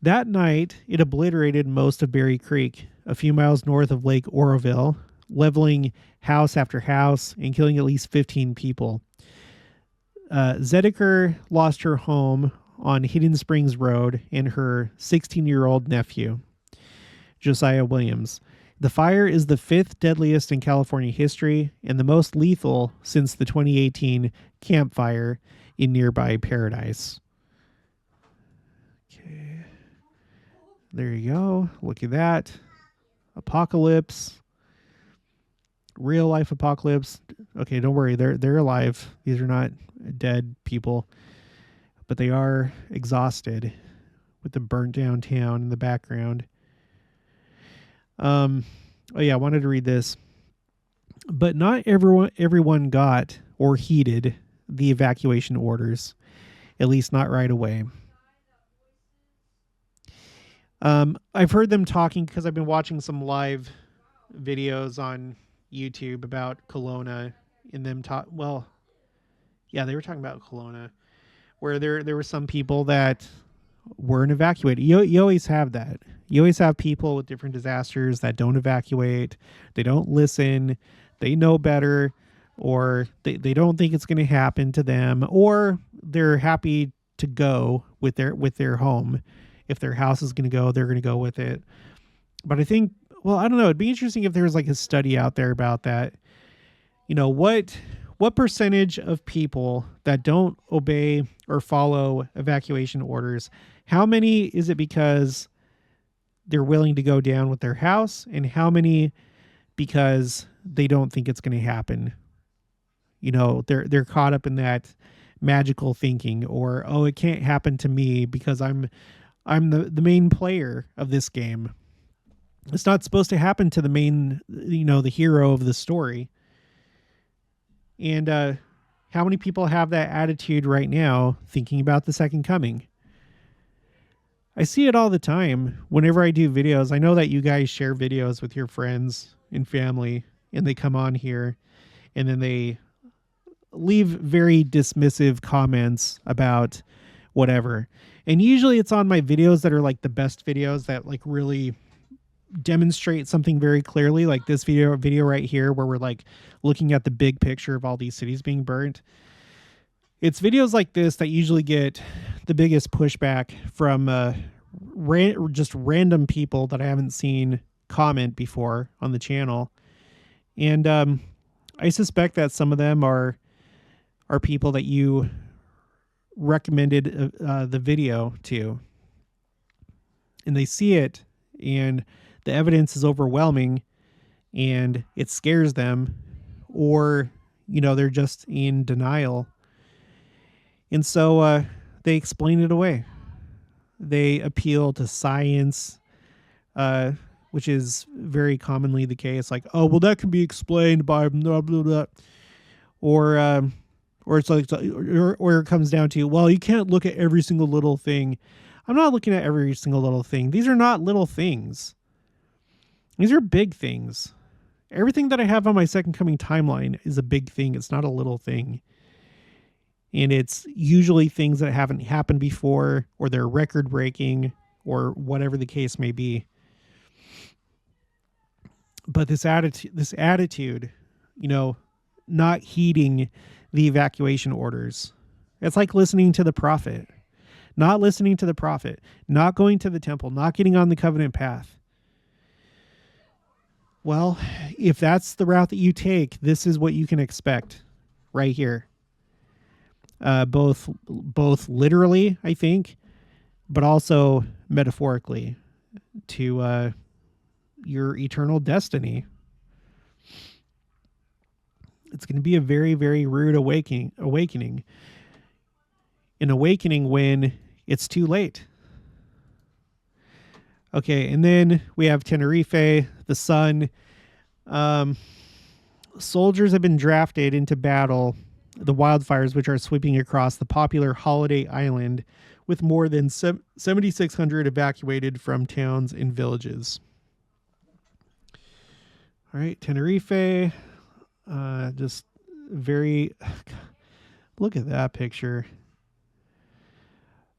That night, it obliterated most of Berry Creek, a few miles north of Lake Oroville, leveling house after house and killing at least 15 people. Zedeker lost her home on Hidden Springs Road and her 16-year-old nephew, Josiah Williams. The fire is the 5th deadliest in California history and the most lethal since the 2018 Camp Fire in nearby Paradise. Okay. There you go. Look at that. Apocalypse. Real life apocalypse. Okay, don't worry. They're alive. These are not dead people. But they are exhausted with the burnt down town in the background. Oh yeah, I wanted to read this. But not everyone got or heeded the evacuation orders, at least not right away. I've heard them talking because I've been watching some live videos on YouTube about Kelowna in them yeah, they were talking about Kelowna, where there were some people that weren't evacuated. You always have that. You always have people with different disasters that don't evacuate. They don't listen. They know better, or they don't think it's going to happen to them, or they're happy to go with their home. If their house is going to go, they're going to go with it. But I think, well, I don't know. It'd be interesting if there was like a study out there about that. You know, what percentage of people that don't obey or follow evacuation orders, how many is it because they're willing to go down with their house, and how many because they don't think it's going to happen? You know, they're caught up in that magical thinking, or, oh, it can't happen to me because I'm the main player of this game. It's not supposed to happen to the main, the hero of the story. And how many people have that attitude right now thinking about the second coming? I see it all the time whenever I do videos. I know that you guys share videos with your friends and family, and they come on here and then they leave very dismissive comments about whatever. And usually it's on my videos that are like the best videos that like really demonstrate something very clearly, like this video right here, where we're like looking at the big picture of all these cities being burnt. It's videos like this that usually get the biggest pushback from just random people that I haven't seen comment before on the channel. And I suspect that some of them are people that you recommended the video to, and they see it and the evidence is overwhelming and it scares them, or they're just in denial. And so they explain it away. They appeal to science, which is very commonly the case. Like, oh, well, that can be explained by blah, blah, blah. Or it's like, or it comes down to, well, you can't look at every single little thing. I'm not looking at every single little thing. These are not little things. These are big things. Everything that I have on my Second Coming timeline is a big thing. It's not a little thing. And it's usually things that haven't happened before, or they're record breaking, or whatever the case may be. But this attitude, not heeding the evacuation orders. It's like listening to the prophet, not listening to the prophet, not going to the temple, not getting on the covenant path. Well, if that's the route that you take, this is what you can expect right here. Both literally, I think, but also metaphorically, to your eternal destiny. It's going to be a very, very rude awakening. An awakening when it's too late. Okay, and then we have Tenerife, the sun. Soldiers have been drafted into battle, the wildfires, which are sweeping across the popular holiday island, with more than 7,600 evacuated from towns and villages. All right, Tenerife. Just very, look at that picture.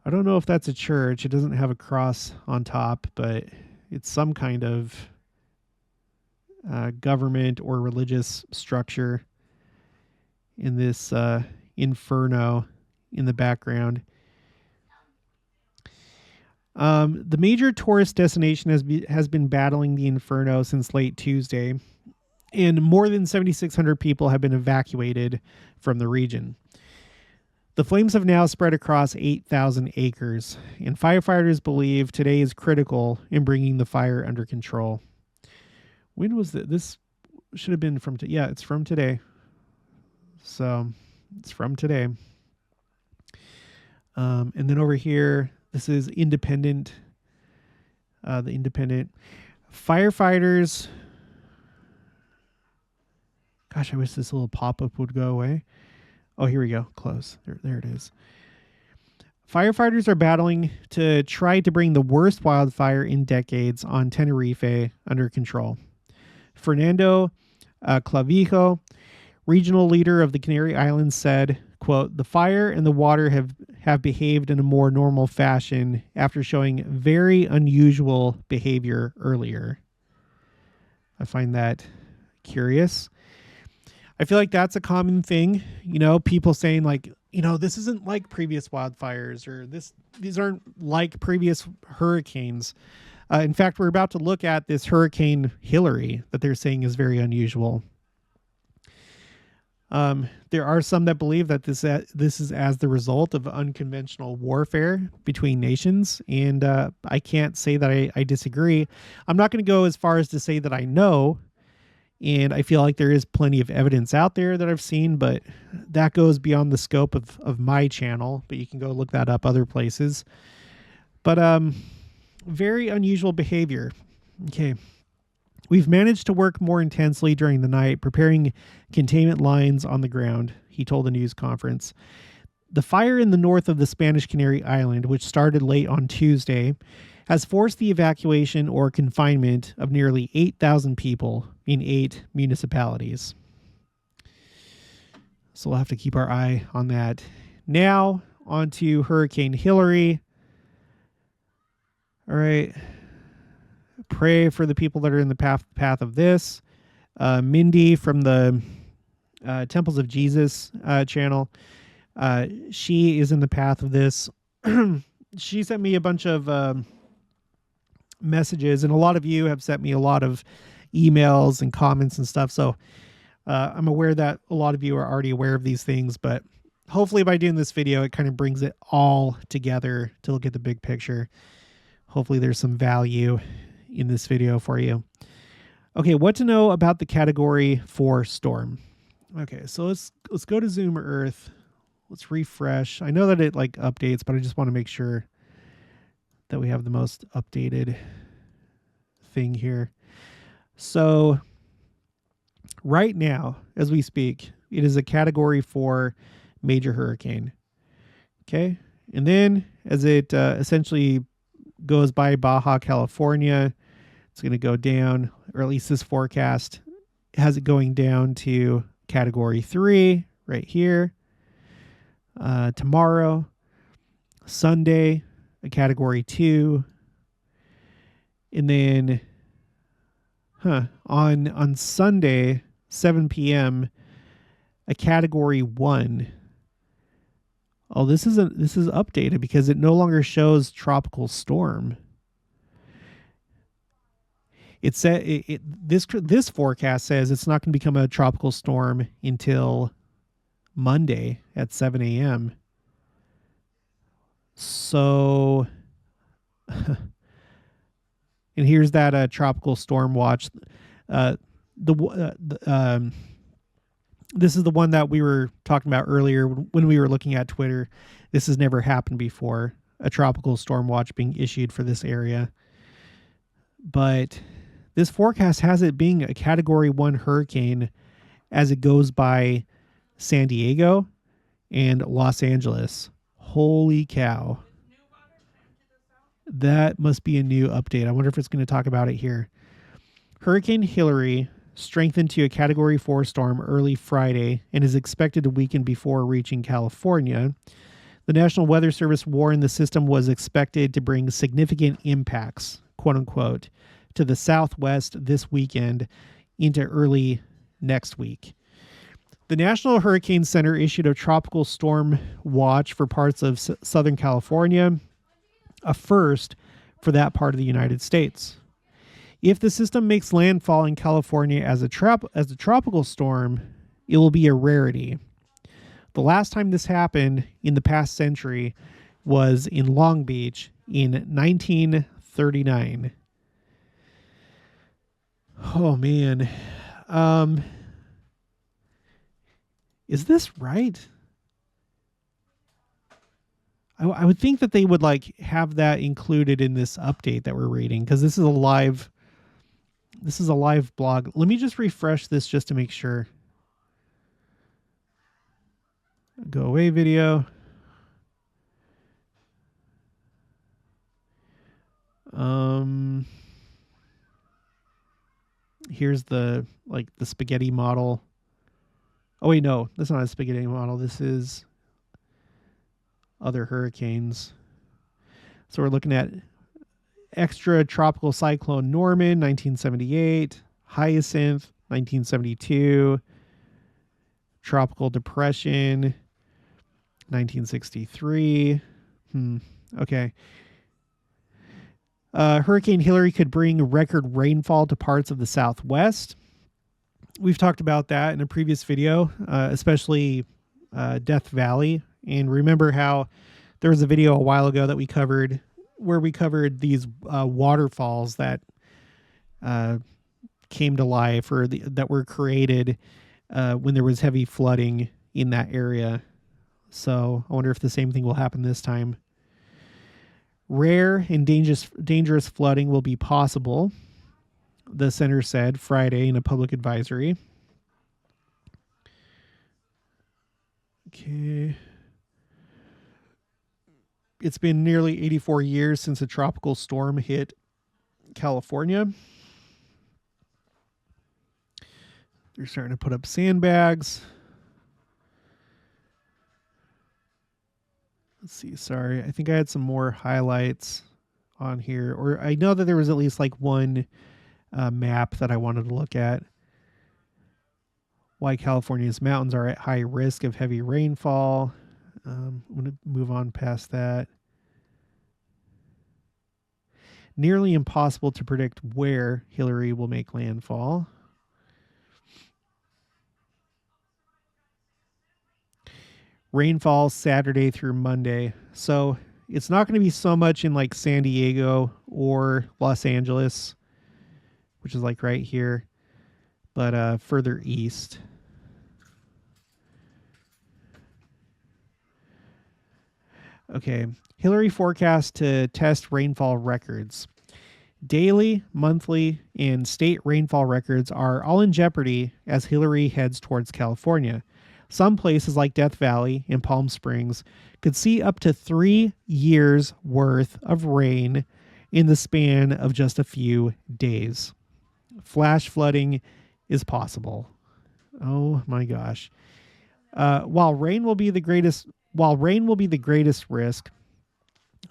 I don't know if that's a church. It doesn't have a cross on top, but it's some kind of government or religious structure in this inferno in the background. The major tourist destination has been battling the inferno since late Tuesday, and more than 7,600 people have been evacuated from the region. The flames have now spread across 8,000 acres, and firefighters believe today is critical in bringing the fire under control. When was this? Should have been from yeah, it's from today. So it's from today. And then over here, this is Independent. The Independent firefighters. Gosh, I wish this little pop-up would go away. Oh, here we go. Close. There it is. Firefighters are battling to try to bring the worst wildfire in decades on Tenerife under control. Fernando Clavijo, Regional leader of the Canary Islands said, quote, "The fire and the water have behaved in a more normal fashion after showing very unusual behavior earlier." I find that curious. I feel like that's a common thing, people saying like, this isn't like previous wildfires, or these aren't like previous hurricanes. In fact, we're about to look at this Hurricane Hilary that they're saying is very unusual. There are some that believe that this is as the result of unconventional warfare between nations, and I can't say that I disagree. I'm not going to go as far as to say that I know, and I feel like there is plenty of evidence out there that I've seen, but that goes beyond the scope of my channel, but you can go look that up other places. But very unusual behavior. Okay. "We've managed to work more intensely during the night, preparing containment lines on the ground," he told the news conference. "The fire in the north of the Spanish Canary Island, which started late on Tuesday, has forced the evacuation or confinement of nearly 8,000 people in 8 municipalities." So we'll have to keep our eye on that. Now, on to Hurricane Hilary. All right. Pray for the people that are in the path of this. Mindy from the Temples of Jesus channel, she is in the path of this. She sent me a bunch of messages, and a lot of you have sent me a lot of emails and comments and stuff. So I'm aware that a lot of you are already aware of these things, but hopefully by doing this video, it kind of brings it all together to look at the big picture. Hopefully there's some value in this video for you. Okay, what to know about the Category 4 storm. Okay, so let's go to Zoom Earth. Let's refresh. I know that it like updates, but I just want to make sure that we have the most updated thing here. So right now, as we speak, it is a Category 4 major hurricane. Okay, and then as it essentially goes by Baja California, it's going to go down, or at least this forecast has it going down to Category 3 right here. Tomorrow, Sunday, a Category 2. And then on Sunday, 7 p.m., a Category 1. Oh, this is updated because it no longer shows tropical storm. It said this forecast says it's not going to become a tropical storm until Monday at 7 a.m. So, and here's that tropical storm watch. This is the one that we were talking about earlier when we were looking at Twitter. This has never happened before, a tropical storm watch being issued for this area. But this forecast has it being a Category 1 hurricane as it goes by San Diego and Los Angeles. Holy cow. That must be a new update. I wonder if it's going to talk about it here. Hurricane Hilary strengthened to a Category 4 storm early Friday and is expected to weaken before reaching California. The National Weather Service warned the system was expected to bring significant impacts, quote unquote, to the southwest this weekend into early next week. The National Hurricane Center issued a tropical storm watch for parts of Southern California, a first for that part of the United States. If the system makes landfall in California as a tropical storm, it will be a rarity. The last time this happened in the past century was in Long Beach in 1939. Oh, man. Is this right? I would think that they would like have that included in this update that we're reading, because this is a live blog. Let me just refresh this just to make sure. Go away video. Here's the spaghetti model. Oh, wait, no. That's not a spaghetti model. This is other hurricanes. So we're looking at extra tropical cyclone Norman, 1978. Hyacinth, 1972. Tropical depression, 1963. Okay. Hurricane Hilary could bring record rainfall to parts of the Southwest. We've talked about that in a previous video, especially Death Valley. And remember how there was a video a while ago that we covered where we covered these waterfalls that came to life or that were created when there was heavy flooding in that area. So I wonder if the same thing will happen this time. Rare and dangerous flooding will be possible, the center said Friday in a public advisory. Okay. It's been nearly 84 years since a tropical storm hit California. They're starting to put up sandbags. Let's see. Sorry. I think I had some more highlights on here. Or I know that there was at least like one map that I wanted to look at. Why California's mountains are at high risk of heavy rainfall. I'm going to move on past that. Nearly impossible to predict where Hilary will make landfall. Rainfall Saturday through Monday. So it's not going to be so much in like San Diego or Los Angeles, which is like right here, but further east. Okay, Hilary forecast to test rainfall records. Daily, monthly, and state rainfall records are all in jeopardy as Hilary heads towards California. Some places like Death Valley and Palm Springs could see up to 3 years worth of rain in the span of just a few days. Flash flooding is possible. Oh my gosh. While rain will be the greatest risk,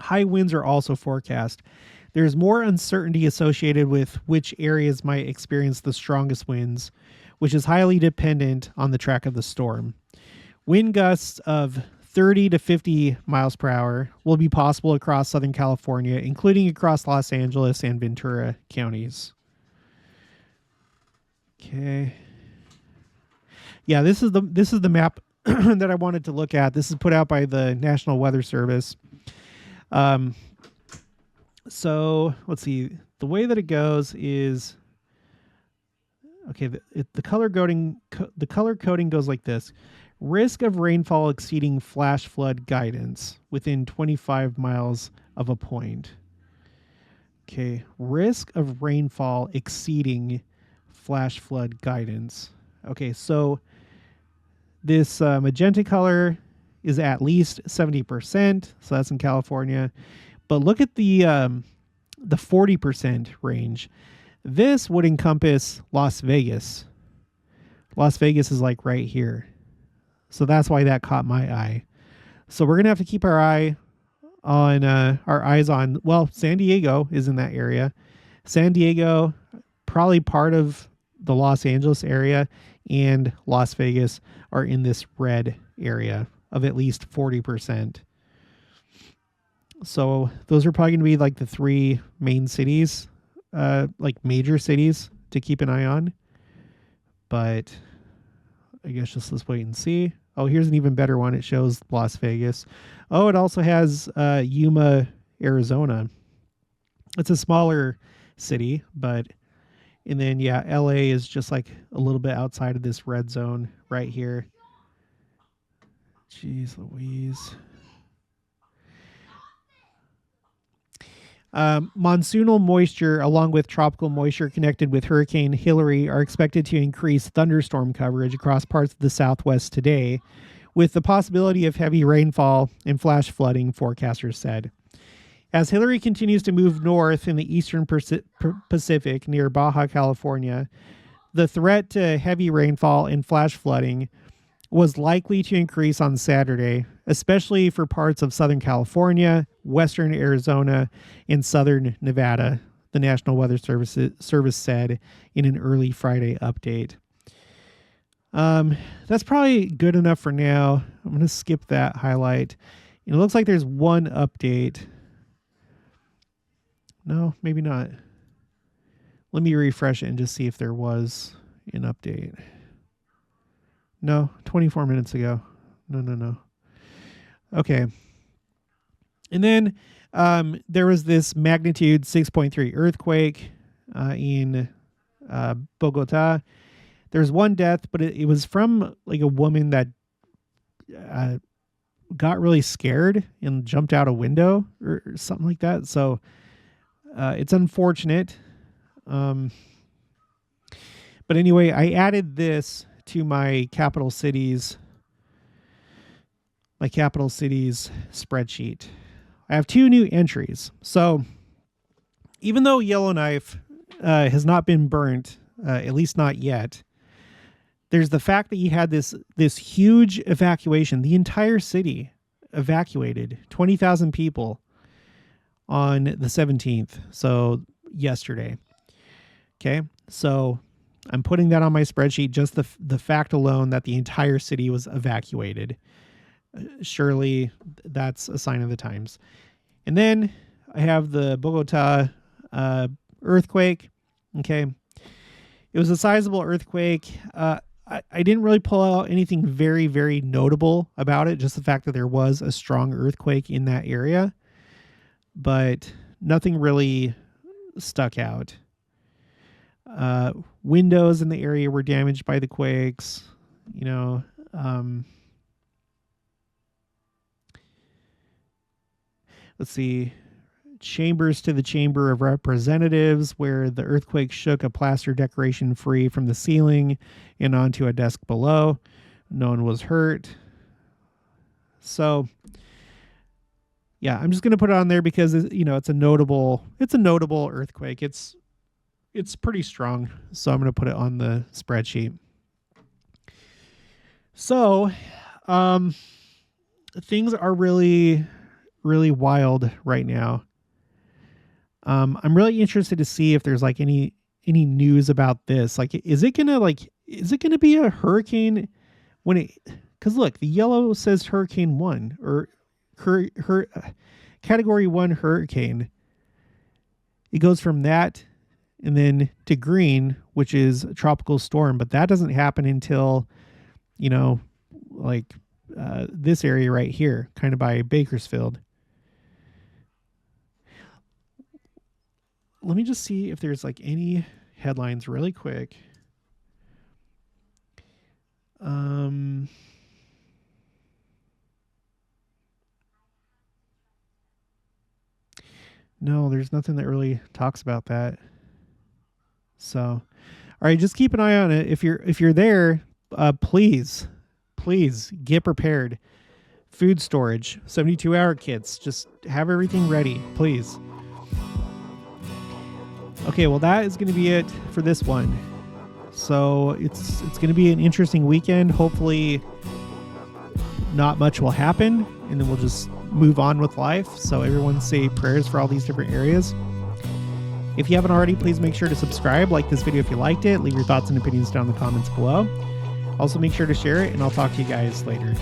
high winds are also forecast. There's more uncertainty associated with which areas might experience the strongest winds, which is highly dependent on the track of the storm. Wind gusts of 30 to 50 miles per hour will be possible across Southern California, including across Los Angeles and Ventura counties. Okay. Yeah, this is the map that I wanted to look at. This is put out by the National Weather Service. So let's see. The way that it goes is, okay, the color coding goes like this. Risk of rainfall exceeding flash flood guidance within 25 miles of a point. Okay, risk of rainfall exceeding flash flood guidance. Okay, so this magenta color is at least 70%, so that's in California. But look at the 40% range. This would encompass Las Vegas. Las Vegas is like right here. So that's why that caught my eye. So we're going to have to keep our eyes on, well, San Diego is in that area. San Diego, probably part of the Los Angeles area, and Las Vegas are in this red area of at least 40%. So those are probably going to be like the 3 main cities, like major cities to keep an eye on. But I guess let's wait and see. Oh, here's an even better one. It shows Las Vegas. Oh, it also has Yuma, Arizona. It's a smaller city, but, and then, yeah, LA is just like a little bit outside of this red zone right here. Jeez Louise. Monsoonal moisture, along with tropical moisture connected with Hurricane Hilary, are expected to increase thunderstorm coverage across parts of the Southwest today, with the possibility of heavy rainfall and flash flooding, forecasters said. As Hilary continues to move north in the eastern Pacific near Baja California, the threat to heavy rainfall and flash flooding was likely to increase on Saturday, especially for parts of Southern California, Western Arizona, and Southern Nevada, the National Weather Service said in an early Friday update. That's probably good enough for now. I'm going to skip that highlight. It looks like there's one update. No, maybe not. Let me refresh it and just see if there was an update. No, 24 minutes ago. No. Okay. And then there was this magnitude 6.3 earthquake in Bogota. There's one death, but it was from like a woman that got really scared and jumped out a window or something like that. So it's unfortunate. But anyway, I added this to my capital cities spreadsheet. I have 2 new entries. So even though Yellowknife has not been burnt, at least not yet, there's the fact that you had this huge evacuation. The entire city evacuated, 20,000 people on the 17th. So yesterday. Okay. So I'm putting that on my spreadsheet, just the fact alone that the entire city was evacuated. Surely that's a sign of the times. And then I have the Bogota earthquake. Okay. It was a sizable earthquake. I didn't really pull out anything very, very notable about it. Just the fact that there was a strong earthquake in that area, but nothing really stuck out. Windows in the area were damaged by the quakes, let's see, chambers to the Chamber of Representatives, where the earthquake shook a plaster decoration free from the ceiling and onto a desk below. No one was hurt. So yeah, I'm just going to put it on there because it's a notable earthquake. It's pretty strong. So I'm going to put it on the spreadsheet. So, things are really, really wild right now. I'm really interested to see if there's like any news about this. Like, is it gonna be a hurricane because look, the yellow says Hurricane 1 or Category 1 hurricane. It goes from that and then to green, which is a tropical storm, but that doesn't happen until, this area right here, kind of by Bakersfield. Let me just see if there's like any headlines really quick. No, there's nothing that really talks about that. So, all right, just keep an eye on it. If you're there, please get prepared. Food storage, 72-hour kits. Just have everything ready, please. Okay, well, that is going to be it for this one. So it's going to be an interesting weekend. Hopefully not much will happen, and then we'll just move on with life. So everyone say prayers for all these different areas. If you haven't already, please make sure to subscribe, like this video if you liked it, leave your thoughts and opinions down in the comments below. Also make sure to share it, and I'll talk to you guys later.